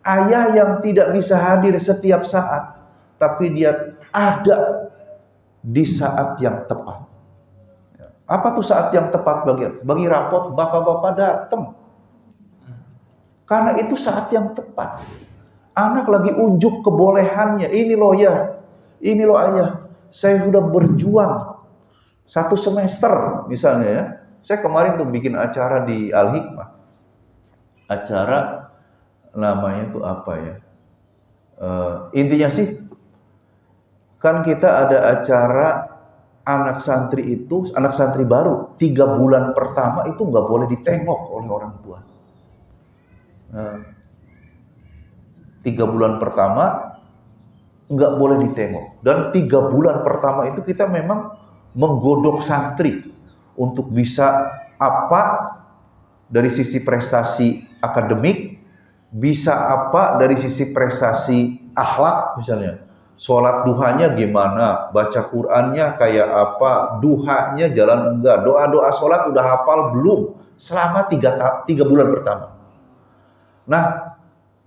ayah yang tidak bisa hadir setiap saat. Tapi dia ada di saat yang tepat. Apa tuh saat yang tepat bagi rapot bapak-bapak datang? Karena itu saat yang tepat. Anak lagi unjuk kebolehannya. Ini loh ya, ini loh ayah, saya sudah berjuang 1 semester misalnya, ya, Saya kemarin tuh bikin acara di Al-Hikmah. Acara namanya tuh apa ya? Intinya sih, kan kita ada acara anak santri baru 3 bulan pertama itu nggak boleh ditengok oleh orang tua. 3 bulan pertama nggak boleh ditengok, dan 3 bulan pertama itu kita memang menggodok santri untuk bisa apa dari sisi prestasi akademik, bisa apa dari sisi prestasi akhlak, misalnya sholat duhanya gimana, baca Qur'annya kayak apa, duhanya jalan enggak, doa-doa sholat udah hafal belum, selama 3 bulan pertama. Nah,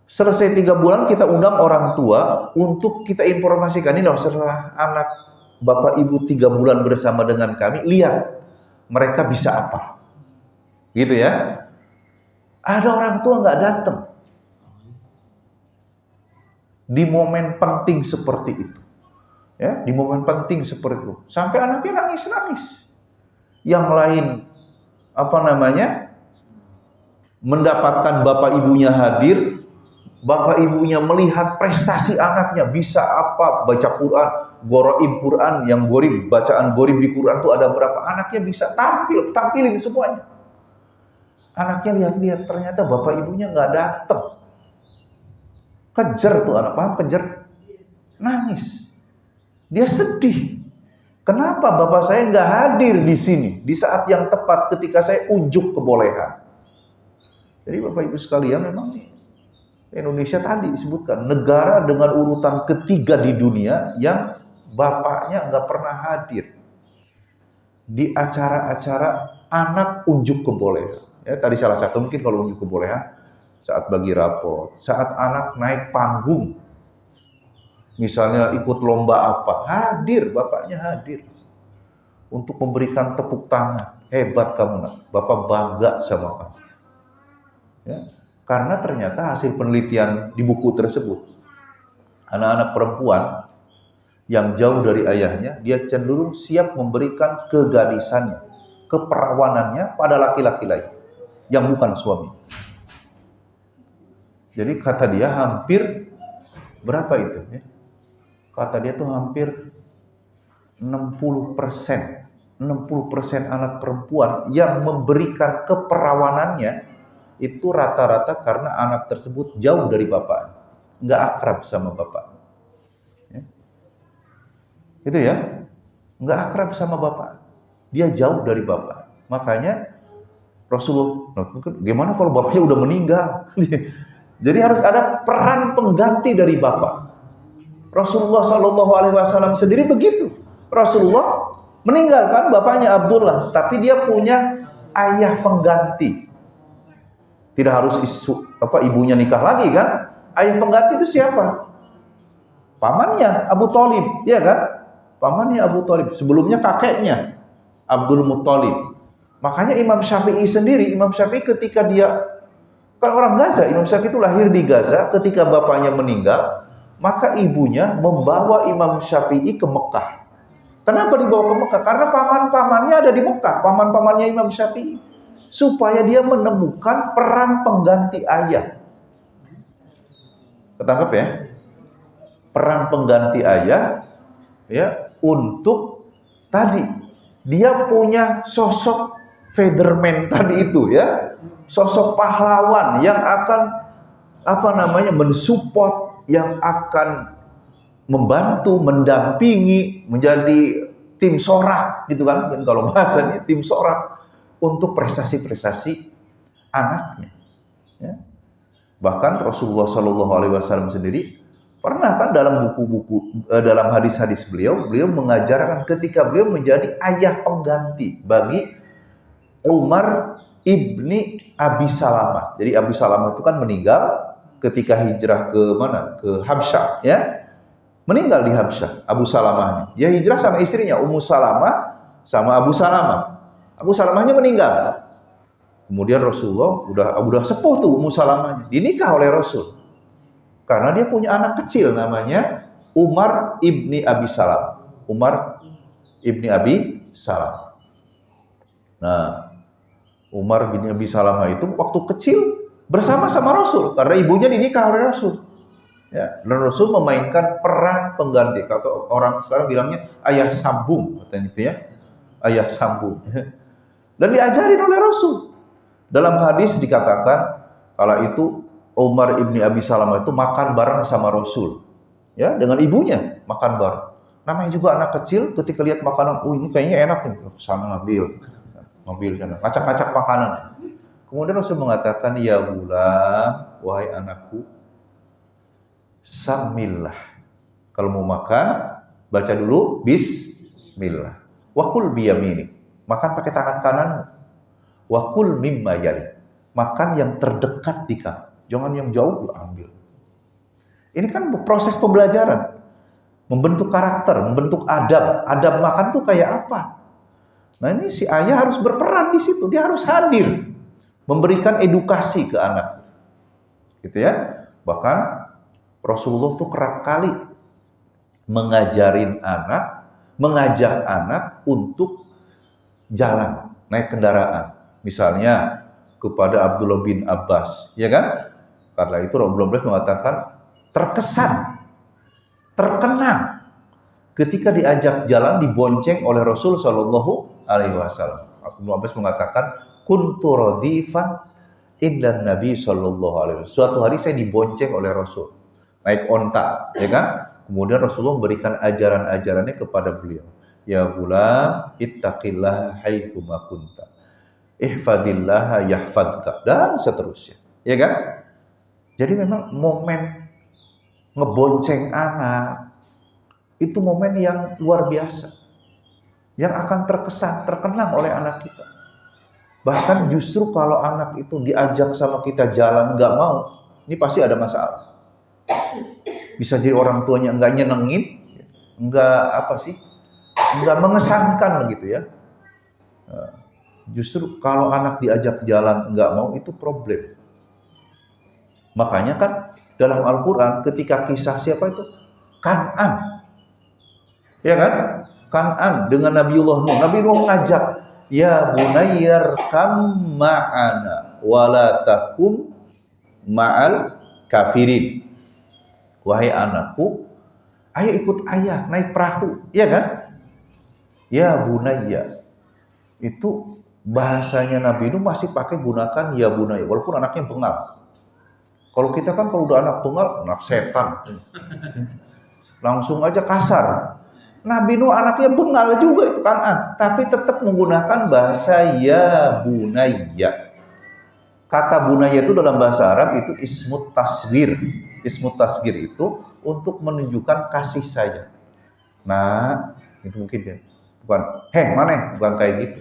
selesai 3 bulan kita undang orang tua untuk kita informasikan, ini loh setelah anak bapak ibu 3 bulan bersama dengan kami, lihat mereka bisa apa, gitu ya. Ada orang tua nggak datang di momen penting seperti itu, ya, di momen penting seperti itu, sampai anaknya nangis-nangis. Yang lain mendapatkan bapak ibunya hadir, bapak ibunya melihat prestasi anaknya bisa apa, baca Quran, goroib Quran, yang gorib, bacaan gorib di Quran tuh ada berapa, anaknya bisa tampilin semuanya. Anaknya lihat-lihat, ternyata bapak ibunya nggak datang. Kejar tuh anak, paham kejar? Nangis. Dia sedih. Kenapa bapak saya nggak hadir di sini di saat yang tepat ketika saya unjuk kebolehan? Jadi bapak ibu sekalian, memang Indonesia tadi disebutkan negara dengan urutan ketiga di dunia yang bapaknya nggak pernah hadir di acara-acara anak unjuk kebolehan. Ya, tadi salah satu mungkin kalau unjuk kebolehan saat bagi rapot, saat anak naik panggung, misalnya ikut lomba apa, hadir, bapaknya hadir untuk memberikan tepuk tangan. Hebat kamu nak, bapak bangga sama kamu. Ya, karena ternyata hasil penelitian di buku tersebut, anak-anak perempuan yang jauh dari ayahnya, dia cenderung siap memberikan kegadisannya, keperawanannya pada laki-laki lain yang bukan suami. Jadi kata dia hampir berapa itu? Ya? Kata dia tuh hampir 60% anak perempuan yang memberikan keperawanannya itu rata-rata karena anak tersebut jauh dari bapak, nggak akrab sama bapak. Ya. Itu ya, nggak akrab sama bapak, dia jauh dari bapak. Makanya Rasulullah, gimana kalau bapaknya udah meninggal? Jadi harus ada peran pengganti dari bapak. Rasulullah Shallallahu Alaihi Wasallam sendiri begitu. Rasulullah meninggalkan bapaknya Abdullah, tapi dia punya ayah pengganti. Tidak harus ibunya nikah lagi kan? Ayah pengganti itu siapa? Pamannya Abu Thalib, ya kan? Pamannya Abu Thalib. Sebelumnya kakeknya Abdul Muthalib. Makanya Imam Syafi'i sendiri, Imam Syafi'i ketika dia kan orang Gaza, Imam Syafi'i itu lahir di Gaza, ketika bapaknya meninggal, maka ibunya membawa Imam Syafi'i ke Mekah. Kenapa dibawa ke Mekah? Karena paman-pamannya ada di Mekah, paman-pamannya Imam Syafi'i. Supaya dia menemukan peran pengganti ayah. Ketangkep ya? Peran pengganti ayah, ya, untuk tadi dia punya sosok Federman tadi itu, ya, sosok pahlawan yang akan mensupport, yang akan membantu, mendampingi, menjadi tim sorak, gitu kan? Kalau bahasanya tim sorak untuk prestasi-prestasi anaknya. Ya. Bahkan Rasulullah Shallallahu Alaihi Wasallam sendiri pernah kan dalam buku-buku, dalam hadis-hadis beliau mengajarkan ketika beliau menjadi ayah pengganti bagi Umar ibni Abi Salamah. Jadi Abi Salamah itu kan meninggal ketika hijrah ke mana? Ke Habsyah, ya. Meninggal di Habsyah, Abu Salamahnya. Dia hijrah sama istrinya Ummu Salamah sama Abu Salamah. Abu Salamahnya meninggal. Kemudian Rasulullah udah sepuh tuh Ummu Salamahnya, dinikah oleh Rasul. Karena dia punya anak kecil namanya Umar ibni Abi Salamah. Umar ibni Abi Salamah. Nah, Umar bin Abi Salamah itu waktu kecil bersama sama Rasul karena ibunya dinikah oleh Rasul. Ya, dan Rasul memainkan peran pengganti. Kalau orang sekarang bilangnya ayah sambung, katanya itu ya, ayah sambung. Dan diajarin oleh Rasul. Dalam hadis dikatakan kala itu Umar ibni Abi Salamah itu makan bareng sama Rasul, ya, dengan ibunya makan bareng. Namanya juga anak kecil, ketika lihat makanan, ini kayaknya enak nih, kesana ngambil sana, ngacak-ngacak makanan. Kemudian Rasul mengatakan, ya gulam, wahai anakku, samillah. Kalau mau makan, baca dulu bismillah. Wakul biyamini, makan pakai tangan kanan. Wakul mimma yali, makan yang terdekat di kamu, jangan yang jauh ambil. Ini kan proses pembelajaran, membentuk karakter, membentuk adab. Adab makan tuh kayak apa? Nah ini si ayah harus berperan di situ, dia harus hadir, memberikan edukasi ke anak, gitu ya. Bahkan Rasulullah tuh kerap kali mengajarin anak, mengajak anak untuk jalan, naik kendaraan. Misalnya kepada Abdullah bin Abbas, ya kan? Karena itu Abdullah bin Abbas mengatakan terkesan, terkenang ketika diajak jalan, dibonceng oleh Rasul Shallallahu Alaihi Wasallam. Abdullah bin Abbas mengatakan, kuntu radifan indan Nabi Shallallahu Alaihi Wasallam. Suatu hari saya dibonceng oleh Rasul, naik onta, ya kan? Kemudian Rasulullah memberikan ajaran-ajarannya kepada beliau. Ya gulam, ittaqillah haitsu ma kunta, ihfadillah yahfadka, dan seterusnya, ya kan? Jadi memang momen ngebonceng anak itu momen yang luar biasa, yang akan terkesan, terkenang oleh anak kita. Bahkan justru kalau anak itu diajak sama kita jalan nggak mau, ini pasti ada masalah. Bisa jadi orang tuanya nggak nyenengin, nggak mengesankan begitu ya. Justru kalau anak diajak jalan nggak mau, itu problem. Makanya kan dalam Al-Quran ketika kisah siapa itu? Kan'an. Ya kan? Kan'an dengan Nabiullah Nuh. Nabi Nuh ngajak, ya bunayyarkam ma'ana wala takum ma'al kafirin. Wahai anakku, ayo ikut ayah naik perahu, ya kan? Ya bunayya. Itu bahasanya Nabi Nuh masih pakai gunakan ya bunayya, walaupun anaknya bengal. Kalau kita kan kalau udah anak bengal, anak setan, langsung aja kasar. Nabi Nuh anaknya bengal juga itu Kan'an, tapi tetap menggunakan bahasa ya bunayya. Kata bunayya itu dalam bahasa Arab itu ismut tasghir. Ismut tasghir itu untuk menunjukkan kasih sayang. Nah, itu mungkin ya. Bukan, maneh, bukan kayak gitu.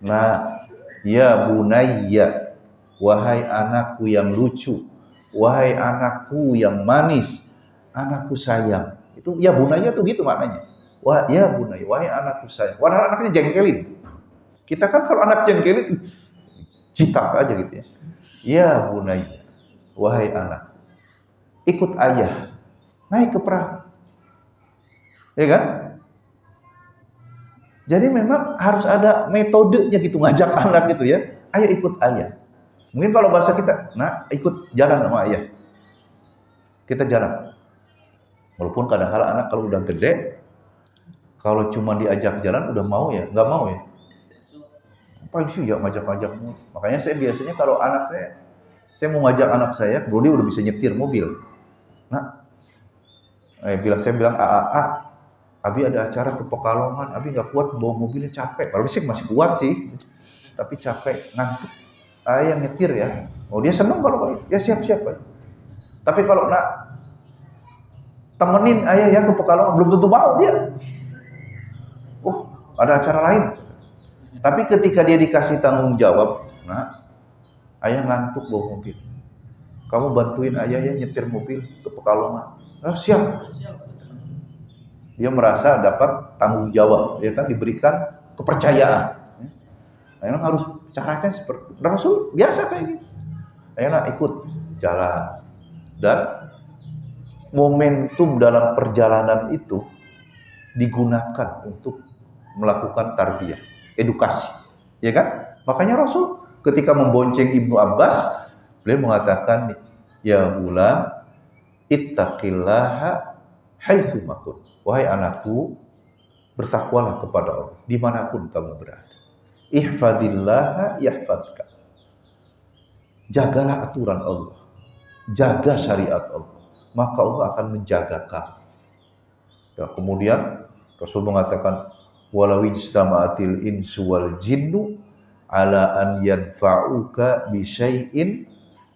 Nah, ya bunayya, wahai anakku yang lucu, wahai anakku yang manis, anakku sayang. Itu ya bunayya tuh gitu maknanya. Wah, ya bunayya, wahai anakku sayang. Padahal anaknya jengkelin. Kita kan kalau anak jengkelin, citak aja gitu ya. Ya bunayya, wahai anak, ikut ayah, naik ke perahu. Ya kan? Jadi memang harus ada metodenya gitu, ngajak anak gitu ya. Ayo ikut ayah. Mungkin kalau bahasa kita, nah ikut jalan sama ayah. Kita jalan. Walaupun kadang-kadang anak kalau udah gede, kalau cuma diajak jalan udah mau ya, nggak mau ya. Apa sih ya ngajak-ngajak? Makanya saya biasanya kalau anak saya mau ngajak anak saya, dia udah bisa nyetir mobil. Nah, saya bilang Abi ada acara ke Pekalongan, Abi nggak kuat bawa mobilnya, capek. Kalau sih masih kuat sih, tapi capek, ngantuk. Ayah nyetir ya. Oh dia senang kalau ya siap-siap. Tapi kalau temenin ayah ya ke Pekalongan, belum tentu mau dia. Ada acara lain. Tapi ketika dia dikasih tanggung jawab, ayah ngantuk bawa mobil. Kamu bantuin ayah ya nyetir mobil ke Pekalongan. Siap. Dia merasa dapat tanggung jawab, ya kan, diberikan kepercayaan. Memang harus caranya seperti Rasul biasa kayak gitu. Ayolah ikut jalan. Dan momentum dalam perjalanan itu digunakan untuk melakukan tarbiyah, edukasi, ya kan? Makanya Rasul ketika membonceng Ibnu Abbas, beliau mengatakan, ya gulam, ittaqillaha haitsu makun. Wahai anakku, bertakwalah kepada Allah dimanapun kamu berada. Ihfadillaha yahfadka. Jagalah aturan Allah, jaga syariat Allah, maka Allah akan menjaga kamu. Ya, kemudian Rasul mengatakan, walau ijtama'atil insu wal jinnu ala an yanfa'uka bi syai'in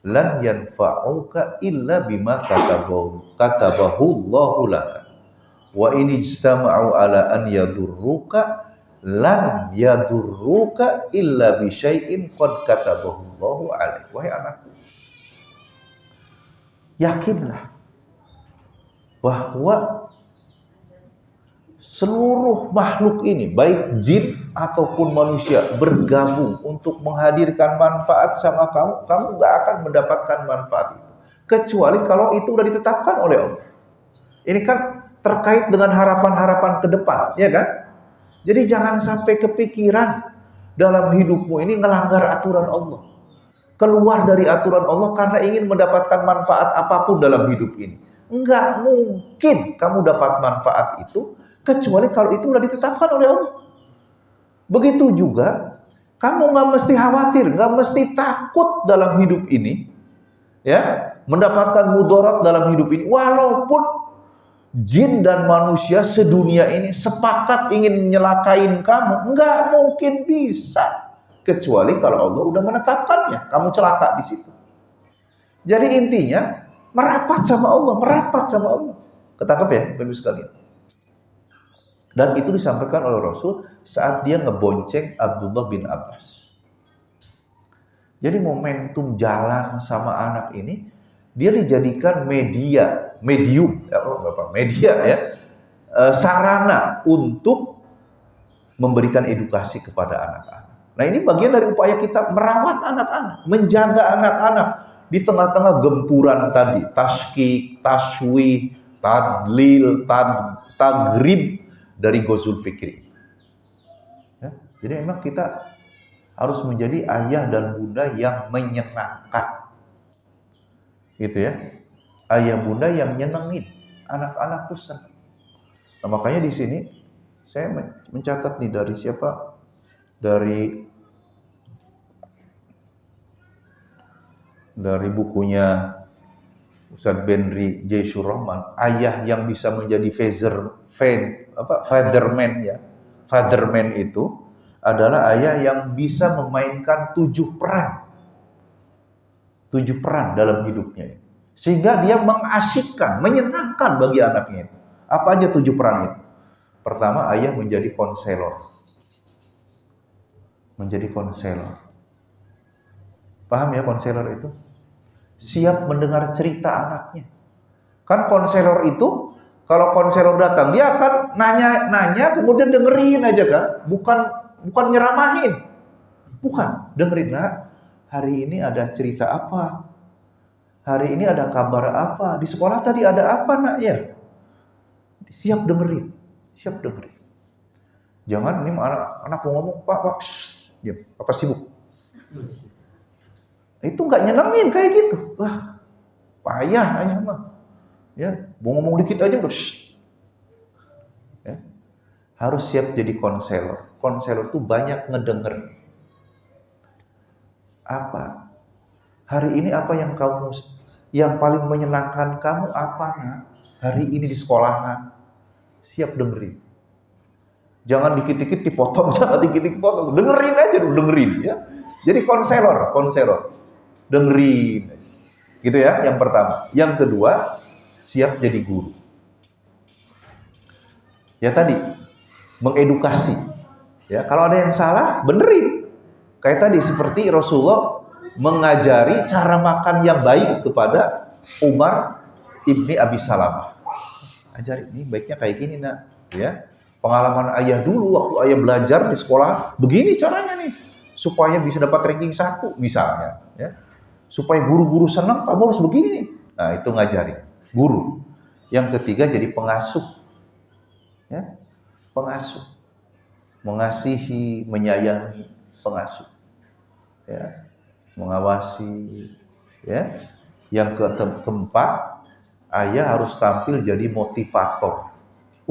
lan yanfa'uka illa bima katabahu Allahu laka. Wa in ijtama'u ala an yadurruka lan yadurruka illa bi syai'in qad katabahu Allahu alaik. Wahai anakku, yakinlah bahwa seluruh makhluk ini, baik jin ataupun manusia, bergabung untuk menghadirkan manfaat sama kamu, kamu gak akan mendapatkan manfaat itu kecuali kalau itu udah ditetapkan oleh Allah. Ini kan terkait dengan harapan-harapan ke depan, ya kan? Jadi jangan sampai kepikiran dalam hidupmu ini ngelanggar aturan Allah, keluar dari aturan Allah karena ingin mendapatkan manfaat apapun dalam hidup ini. Enggak mungkin kamu dapat manfaat itu kecuali kalau itu sudah ditetapkan oleh Allah. Begitu juga kamu nggak mesti khawatir, nggak mesti takut dalam hidup ini, ya, mendapatkan mudarat dalam hidup ini. Walaupun jin dan manusia sedunia ini sepakat ingin nyelakain kamu, nggak mungkin bisa kecuali kalau Allah udah menetapkannya, kamu celaka di situ. Jadi intinya merapat sama Allah, merapat sama Allah. Ketangkep ya, Bapak sekalian. Dan itu disampaikan oleh Rasul saat dia ngebonceng Abdullah bin Abbas. Jadi momentum jalan sama anak ini, dia dijadikan medium, ya, sarana untuk memberikan edukasi kepada anak-anak. Nah, ini bagian dari upaya kita merawat anak-anak, menjaga anak-anak di tengah-tengah gempuran tadi, taskik, taswih, tadlil, tagrib dari Ghazul Fikri. Ya, jadi memang kita harus menjadi ayah dan bunda yang menyenangkan, gitu ya. Ayah bunda yang nyenengin anak-anak tuh senang. Nah, makanya di sini saya mencatat nih dari siapa? Dari bukunya Ustadz Benri Jaisur Rahman, ayah yang bisa menjadi fatherman ya. Fatherman itu adalah ayah yang bisa memainkan 7 peran. 7 peran dalam hidupnya. Sehingga dia mengasyikkan, menyenangkan bagi anaknya itu. Apa aja 7 peran itu? Pertama, ayah menjadi konselor. Menjadi konselor. Paham ya konselor itu? Siap mendengar cerita anaknya. Kan konselor itu, kalau konselor datang, dia akan nanya, kemudian dengerin aja kan? Bukan nyeramahin. Bukan, dengerin. Nah, hari ini ada cerita apa? Hari ini ada kabar apa? Di sekolah tadi ada apa, nak ya? Siap dengerin. Siap dengerin. Jangan ini anak mau ngomong, Pak, diam, Papa sibuk. Itu nggak nyenengin kayak gitu. Wah, payah ayah mah. Ya, mau ngomong dikit aja udah. Ya. Harus siap jadi konselor. Konselor tuh banyak ngedenger. Apa? Hari ini apa yang paling menyenangkan kamu apa, nak? Hari ini di sekolahan. Siap dengerin. Jangan dikit-dikit dipotong, jangan dikit-dikit dipotong. Dengerin aja dulu, dengerin ya. Jadi konselor. Dengerin. Gitu ya, yang pertama. Yang kedua, siap jadi guru. Ya tadi, mengedukasi. Ya, kalau ada yang salah, benerin. Kayak tadi seperti Rasulullah mengajari cara makan yang baik kepada Umar ibni Abi Salamah. Ajari, ini baiknya kayak gini, nak. Ya, pengalaman ayah dulu waktu ayah belajar di sekolah, begini caranya nih, supaya bisa dapat ranking 1 misalnya. Ya. Supaya guru-guru senang, kamu harus begini nih. Nah, itu ngajarin. Guru. Yang ketiga jadi pengasuh. Ya, pengasuh. Mengasihi, menyayangi, pengasuh. ya, mengawasi, ya. Yang keempat, ayah harus tampil jadi motivator.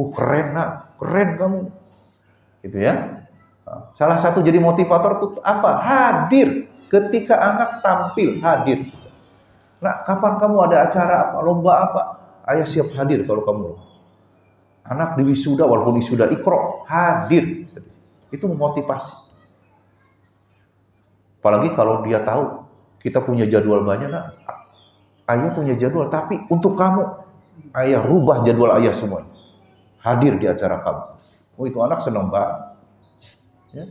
Keren nak, keren kamu, gitu ya. Salah satu jadi motivator itu apa? Hadir. Ketika anak tampil, hadir. Nak, kapan kamu ada acara apa, lomba apa? Ayah siap hadir kalau kamu. Anak di wisuda, walaupun wisuda Iqra, hadir. Itu memotivasi. Apalagi kalau dia tahu kita punya jadwal banyak, nak. Ayah punya jadwal, tapi untuk kamu, ayah rubah jadwal ayah semua. Hadir di acara kamu. Oh, itu anak senang banget. Ya.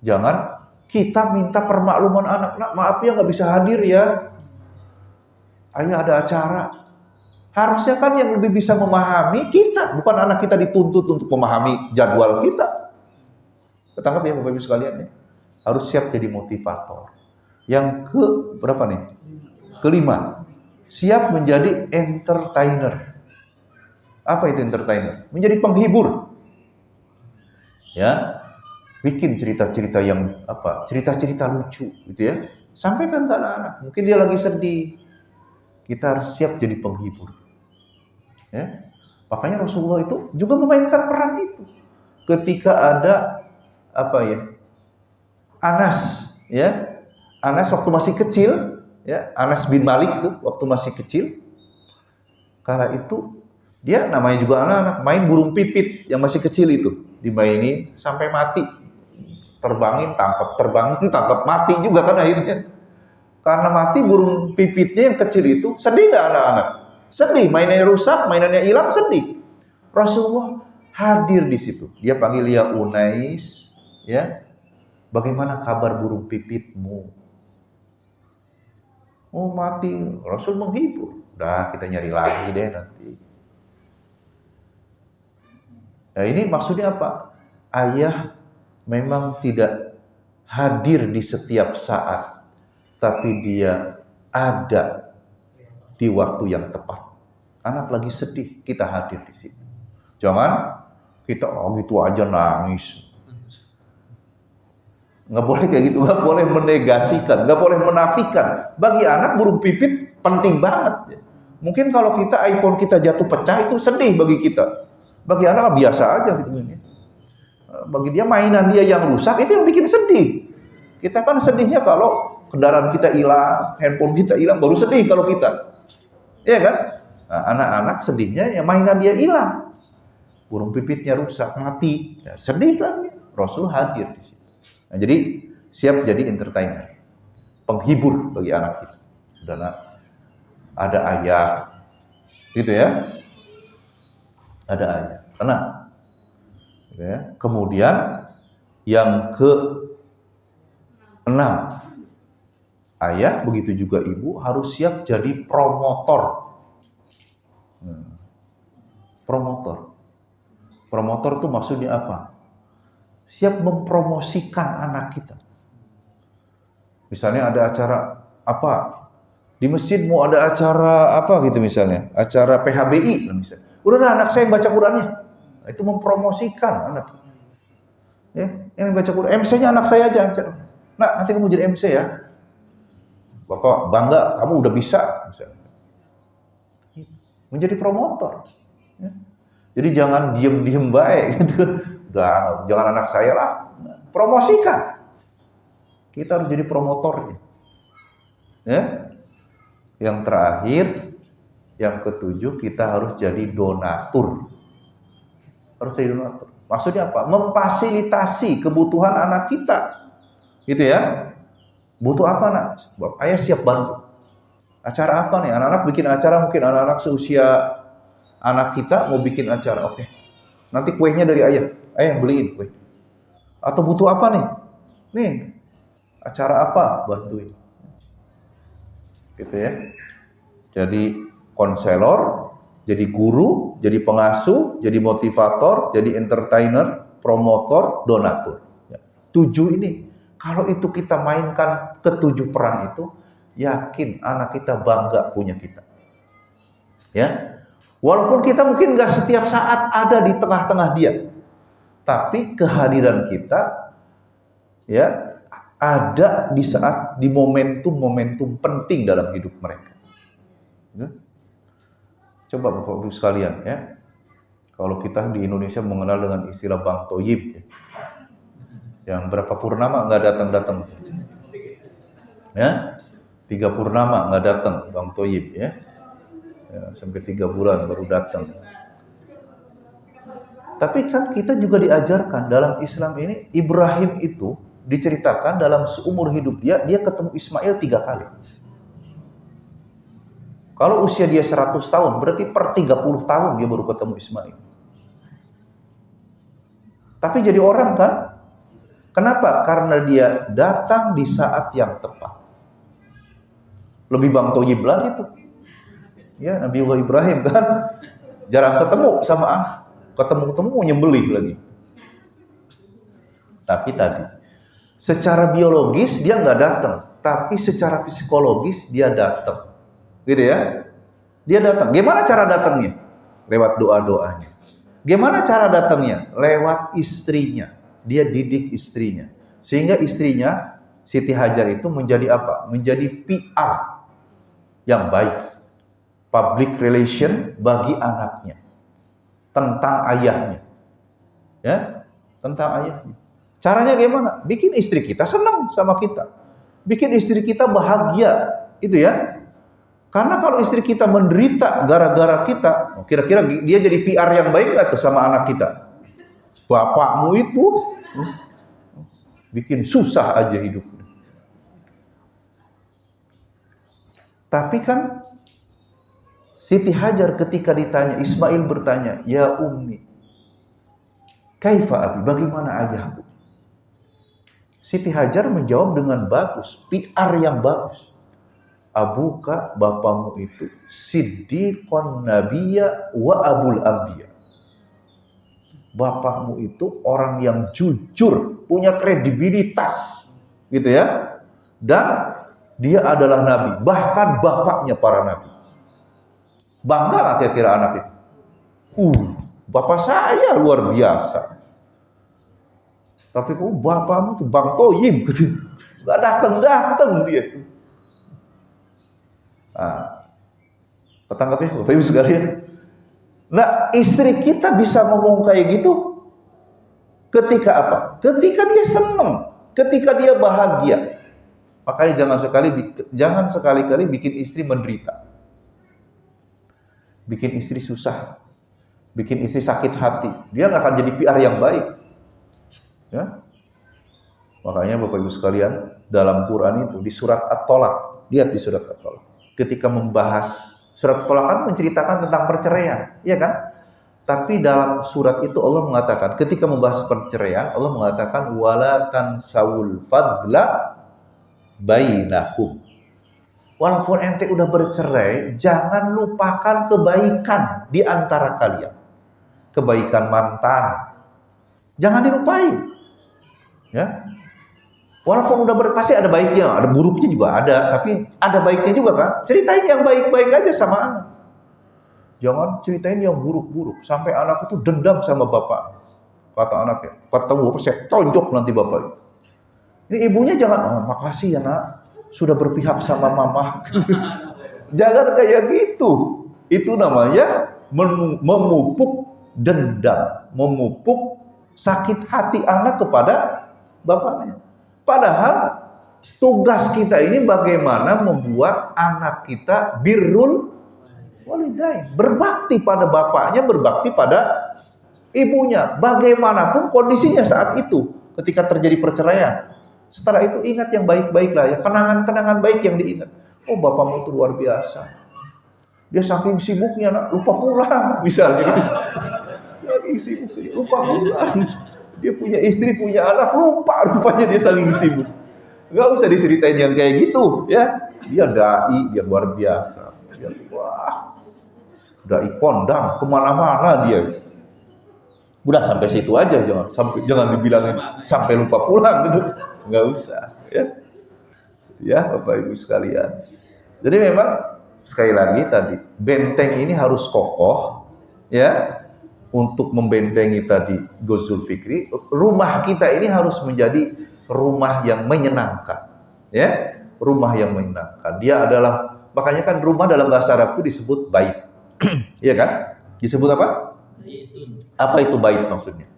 Jangan kita minta permakluman anak. Nak, maaf ya nggak bisa hadir ya. Ayah ada acara. Harusnya kan yang lebih bisa memahami kita, bukan anak kita dituntut untuk memahami jadwal kita. Ketangkap ya Bapak Ibu sekalian ya. Harus siap jadi motivator. Yang ke berapa nih? Kelima, siap menjadi entertainer. Apa itu entertainer? Menjadi penghibur. Ya. Bikin cerita-cerita yang apa? Cerita-cerita lucu gitu ya. Sampaikan ke anak-anak. Mungkin dia lagi sedih. Kita harus siap jadi penghibur. Ya. Makanya Rasulullah itu juga memainkan peran itu. Ketika ada apa ya? Anas, ya. Anas waktu masih kecil, ya. Anas bin Malik tuh waktu masih kecil. Kala itu dia namanya juga anak-anak main burung pipit yang masih kecil itu, dimainin sampai mati. Terbangin, tangkap, mati juga kan akhirnya. Karena mati burung pipitnya yang kecil itu, sedih nggak anak-anak? Sedih, mainannya rusak, mainannya hilang, sedih. Rasulullah hadir di situ. Dia panggil ya Unais, ya. Bagaimana kabar burung pipitmu? Oh, mati. Rasul menghibur. Udah, kita nyari lagi deh nanti. Nah, ini maksudnya apa? Ayah memang tidak hadir di setiap saat, tapi dia ada di waktu yang tepat. Anak lagi sedih, kita hadir di situ. Jangan kita gitu aja nangis. Nggak boleh kayak gitu, nggak boleh menegasikan, nggak boleh menafikan. Bagi anak burung pipit penting banget. Mungkin kalau iPhone kita jatuh pecah itu sedih bagi kita. Bagi anak biasa aja gitu ini. Bagi dia mainan dia yang rusak itu yang bikin sedih. Kita kan sedihnya kalau kendaraan kita hilang, handphone kita hilang, baru sedih kalau kita. Iya kan? Nah, anak-anak sedihnya ya mainan dia hilang. Burung pipitnya rusak, mati. Ya, sedih kan? Rasul hadir di situ. Nah, jadi siap jadi entertainer. Penghibur bagi anak kita. Udah, ada ayah. Gitu ya. Ada ayah. Tenang. Ya. Kemudian yang ke-6, ayah begitu juga ibu harus siap jadi promotor. Promotor itu maksudnya apa? Siap mempromosikan anak kita. Misalnya ada acara apa? Di masjid mau ada acara apa gitu misalnya, acara PHBI misalnya. Udah anak saya yang baca Qurannya. Itu mempromosikan anak. Ya, yang baca Quran. MC-nya anak saya aja. Nah, nanti kamu jadi MC ya. Bapak bangga, kamu udah bisa. Misalnya. Menjadi promotor. Ya. Jadi jangan diem-diem baik. Gitu. Udah, jangan anak saya lah. Promosikan. Kita harus jadi promotornya. Ya. Yang terakhir, yang ke-7, kita harus jadi donatur. Harus jadi donatur. Maksudnya apa? Memfasilitasi kebutuhan anak kita. Gitu ya. Butuh apa nak? Ayah siap bantu. Acara apa nih? Anak-anak bikin acara, mungkin anak-anak seusia anak kita mau bikin acara. Oke. Nanti kuenya dari ayah. Ayah beliin kue. Atau butuh apa nih? Nih. Acara apa? Bantuin. Gitu ya. Jadi konselor, jadi guru, jadi pengasuh, jadi motivator, jadi entertainer, promotor, donatur. 7 ini, kalau itu kita mainkan ke-7 peran itu, yakin anak kita bangga punya kita. Ya, walaupun kita mungkin nggak setiap saat ada di tengah-tengah dia, tapi kehadiran kita, ya, ada di momentum-momentum penting dalam hidup mereka. Ya. Coba Bapak Ibu sekalian ya, kalau kita di Indonesia mengenal dengan istilah Bang Toyib, ya, yang berapa purnama nggak datang-datang, ya 3 purnama nggak datang Bang Toyib ya, sampai 3 bulan baru datang. Tapi kan kita juga diajarkan dalam Islam ini, Ibrahim itu diceritakan dalam seumur hidup dia ketemu Ismail 3 kali. Kalau usia dia 100 tahun, berarti per 30 tahun dia baru ketemu Ismail. Tapi jadi orang kan? Kenapa? Karena dia datang di saat yang tepat. Lebih Bang Toyib lagi tuh. Ya, Nabi Ibrahim kan jarang ketemu sama ketemu mau nyembelih lagi. Tapi tadi secara biologis dia nggak datang, tapi secara psikologis dia datang, gitu ya. Dia datang. Gimana cara datangnya? Lewat doa-doanya. Gimana cara datangnya? Lewat istrinya. Dia didik istrinya, sehingga istrinya Siti Hajar itu menjadi apa? Menjadi PR yang baik, public relation bagi anaknya, tentang ayahnya, ya, tentang ayahnya. Caranya gimana? Bikin istri kita senang sama kita. Bikin istri kita bahagia. Itu ya. Karena kalau istri kita menderita gara-gara kita, kira-kira dia jadi PR yang baik nggak tuh sama anak kita? Bapakmu itu bikin susah aja hidupnya. Tapi kan Siti Hajar ketika ditanya, Ismail bertanya, "Ya Ummi, kaifa abi? Bagaimana ayahku?" Siti Hajar menjawab dengan bagus, PR yang bagus. Abuka, bapamu itu siddiqon nabiyya wa abul anbiya. Bapakmu itu orang yang jujur, punya kredibilitas, gitu ya. Dan dia adalah nabi, bahkan bapaknya para nabi. Bangga nggak kira-kira anak itu? Bapak saya luar biasa. Tapi kok bapakmu tuh Bang Toyib gitu. Gak datang dia tuh. Nah, ketangkap ya Bapak Ibu sekalian. Nah, istri kita bisa ngomong kayak gitu ketika apa? Ketika dia senang, ketika dia bahagia. Makanya jangan sekali-kali bikin istri menderita. Bikin istri susah. Bikin istri sakit hati. Dia nggak akan jadi PR yang baik. Ya. Makanya Bapak Ibu sekalian, dalam Quran itu di surat At-Tolak, lihat di surat At-Tolak. Ketika membahas surat At-Tolak kan menceritakan tentang perceraian, iya kan? Tapi dalam surat itu Allah mengatakan, ketika membahas perceraian, Allah mengatakan wala tansawul fadla bainakum. Walaupun ente udah bercerai, jangan lupakan kebaikan di antara kalian. Kebaikan mantan. Jangan dilupain. Ya. Walaupun udah pasti ada baiknya, ada buruknya juga ada, tapi ada baiknya juga kan. Ceritain yang baik-baik aja sama anak. Jangan ceritain yang buruk-buruk sampai anak itu dendam sama bapak. Kata anaknya, kata bapak, saya tonjok nanti bapak. Ini ibunya jangan, makasih ya nak, sudah berpihak sama mama. Jangan kayak gitu. Itu namanya memupuk dendam, memupuk sakit hati anak kepada bapaknya. Padahal tugas kita ini bagaimana membuat anak kita birrul walidain, berbakti pada bapaknya, berbakti pada ibunya. Bagaimanapun kondisinya saat itu ketika terjadi perceraian. Setelah itu ingat yang baik-baik lah ya, kenangan-kenangan baik yang diingat. Oh, bapakmu itu luar biasa. Dia saking sibuknya nak, lupa pulang misalnya. Saking sibuknya, lupa pulang. Dia punya istri, punya anak, lupa rupanya dia saling sibuk. Gak usah diceritain yang kayak gitu, ya. Dia dai, dia luar biasa. Dia wah, dai kondang, kemana-mana dia. Udah sampai situ aja, jangan dibilangin sampai lupa pulang gitu. Gak usah, ya. Ya, Bapak Ibu sekalian. Jadi memang sekali lagi tadi benteng ini harus kokoh, ya. Untuk membentengi tadi Ghazul Fikri, rumah kita ini harus menjadi rumah yang menyenangkan. Ya, rumah yang menyenangkan. Dia adalah, makanya kan rumah dalam bahasa Arab itu disebut bait. Iya kan? Disebut apa? Apa itu bait maksudnya?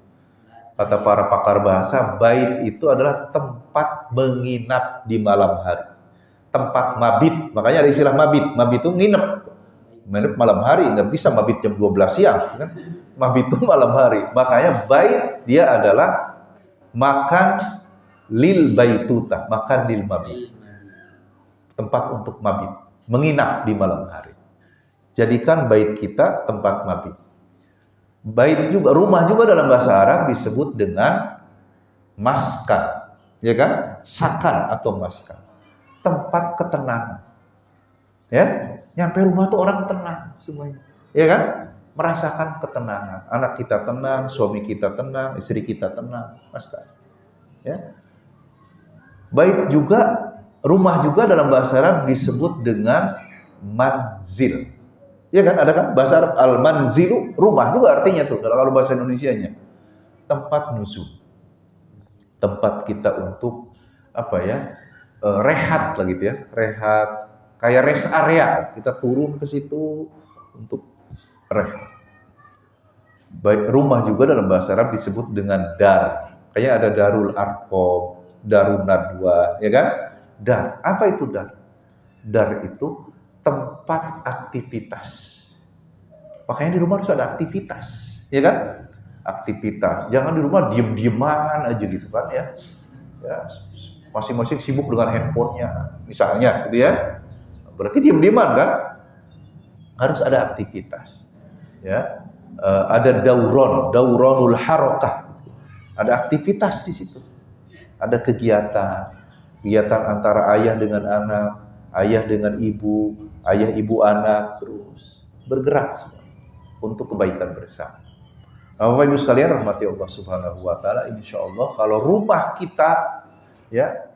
Kata para pakar bahasa, bait itu adalah tempat menginap di malam hari. Tempat mabit, makanya ada istilah mabit. Mabit itu nginep. Nginep malam hari, nggak bisa mabit jam 12 siang. Kan? Mabit itu malam hari. Makanya bait dia adalah makan lil baituta, makan lil mabit. Tempat untuk mabit, menginap di malam hari. Jadikan bait kita tempat mabit. Bait juga, rumah juga dalam bahasa Arab disebut dengan maskan, ya kan? Sakan atau maskan, tempat ketenangan. Ya, nyampe rumah tuh orang tenang semuanya, ya kan? Merasakan ketenangan. Anak kita tenang, suami kita tenang, istri kita tenang, maskan. Ya. Bait juga, rumah juga dalam bahasa Arab disebut dengan manzil. Ya kan, ada kan bahasa Arab al-manzilu, rumah juga artinya tuh kalau bahasa Indonesianya. Tempat nuzul. Tempat kita untuk apa ya? Rehat lah gitu ya, rehat. Kayak rest area, kita turun ke situ untuk rehat. Baik, rumah juga dalam bahasa Arab disebut dengan dar. Kayak ada Darul Arqam, Darun Nadwa, ya kan? Dar. Apa itu dar? Dar itu tempat aktivitas. Makanya di rumah harus ada aktivitas, ya kan? Aktivitas. Jangan di rumah diem-dieman aja gitu kan ya. Ya, masing-masing sibuk dengan handphonenya, misalnya, gitu ya. Berarti diem-dieman kan? Harus ada aktivitas. Ya, ada dauronul harokah. Ada aktivitas di situ. Ada kegiatan antara ayah dengan anak, ayah dengan ibu, ayah ibu anak, terus bergerak semua untuk kebaikan bersama. Bapak Ibu sekalian rahmati Allah Subhanahu wa taala, insyaallah kalau rumah kita ya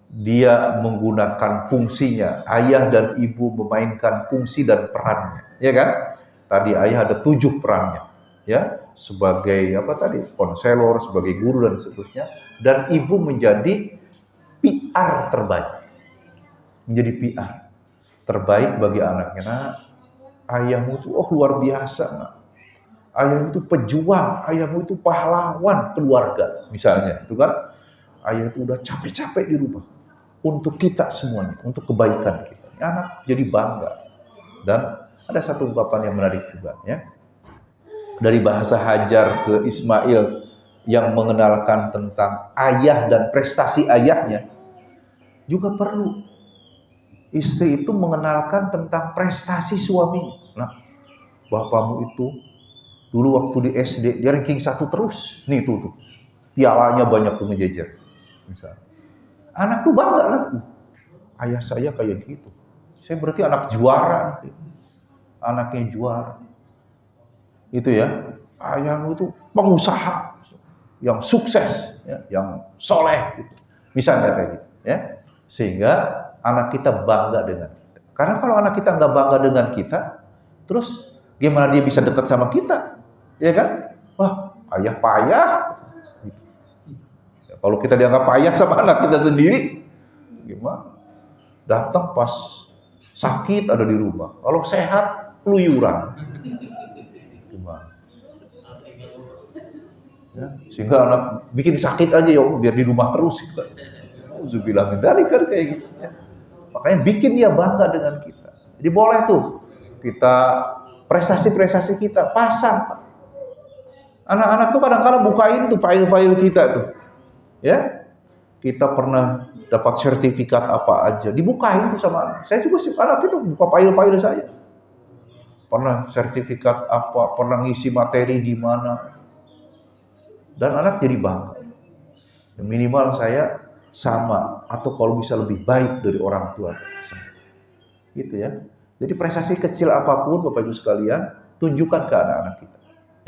dia menggunakan fungsinya, ayah dan ibu memainkan fungsi dan perannya, ya kan? Tadi ayah ada 7 perannya, ya, sebagai apa tadi? Konselor, sebagai guru dan seterusnya, dan ibu menjadi PR terbaik. Menjadi PR terbaik bagi anaknya. Nah, ayahmu itu luar biasa, nah. Ayahmu itu pejuang, ayahmu itu pahlawan keluarga, misalnya, itu kan? Ayah itu udah capek-capek di rumah untuk kita semuanya, untuk kebaikan kita. Anak jadi bangga. Dan ada satu ungkapan yang menarik juga, ya. Dari bahasa Hajar ke Ismail yang mengenalkan tentang ayah dan prestasi ayahnya, juga perlu istri itu mengenalkan tentang prestasi suami. Nah, bapakmu itu dulu waktu di SD dia ranking 1 terus, nih tuh pialanya banyak tuh ngejejer, misalnya. Anak tuh bangga lah, ayah saya kayak gitu, saya berarti anak juara, anaknya juara. Itu ya, ayahmu itu pengusaha yang sukses, ya, yang soleh, gitu. Misalnya kayak gitu, ya, sehingga anak kita bangga dengan kita. Karena kalau anak kita nggak bangga dengan kita, terus gimana dia bisa dekat sama kita, ya kan? Wah, ayah payah. Gitu. Ya, kalau kita dianggap payah sama anak kita sendiri, gimana? Datang pas sakit ada di rumah, kalau sehat keluyuran. Ya, sehingga anak bikin sakit aja ya Allah, biar di rumah terus gitu kan. Auzubillah min dzalik kan kayak gitu ya. Makanya bikin dia bangga dengan kita. Jadi boleh tuh kita prestasi-prestasi kita pasang. Anak-anak tuh kadang-kadang bukain tuh file-file kita tuh. Ya. Kita pernah dapat sertifikat apa aja, dibukain tuh sama anak. Saya juga anak itu buka file-file saya. Pernah sertifikat apa, pernah ngisi materi di mana. Dan anak jadi bangga. Minimal saya sama atau kalau bisa lebih baik dari orang tua saya. Gitu ya. Jadi prestasi kecil apapun Bapak Ibu sekalian, tunjukkan ke anak-anak kita.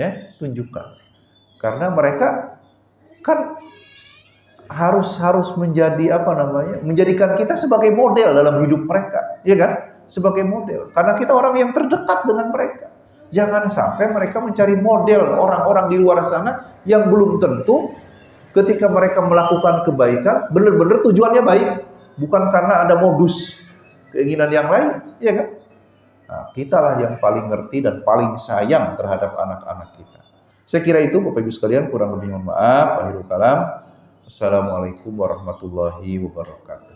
Ya, tunjukkan. Karena mereka kan harus menjadi menjadikan kita sebagai model dalam hidup mereka, ya kan? Sebagai model. Karena kita orang yang terdekat dengan mereka. Jangan sampai mereka mencari model orang-orang di luar sana yang belum tentu Ketika mereka melakukan kebaikan, benar-benar tujuannya baik, bukan karena ada modus keinginan yang lain, ya kan? Nah, kitalah yang paling ngerti dan paling sayang terhadap anak-anak kita. Saya kira itu Bapak Ibu sekalian, kurang lebih mohon maaf. Akhirul kalam. Assalamualaikum warahmatullahi wabarakatuh.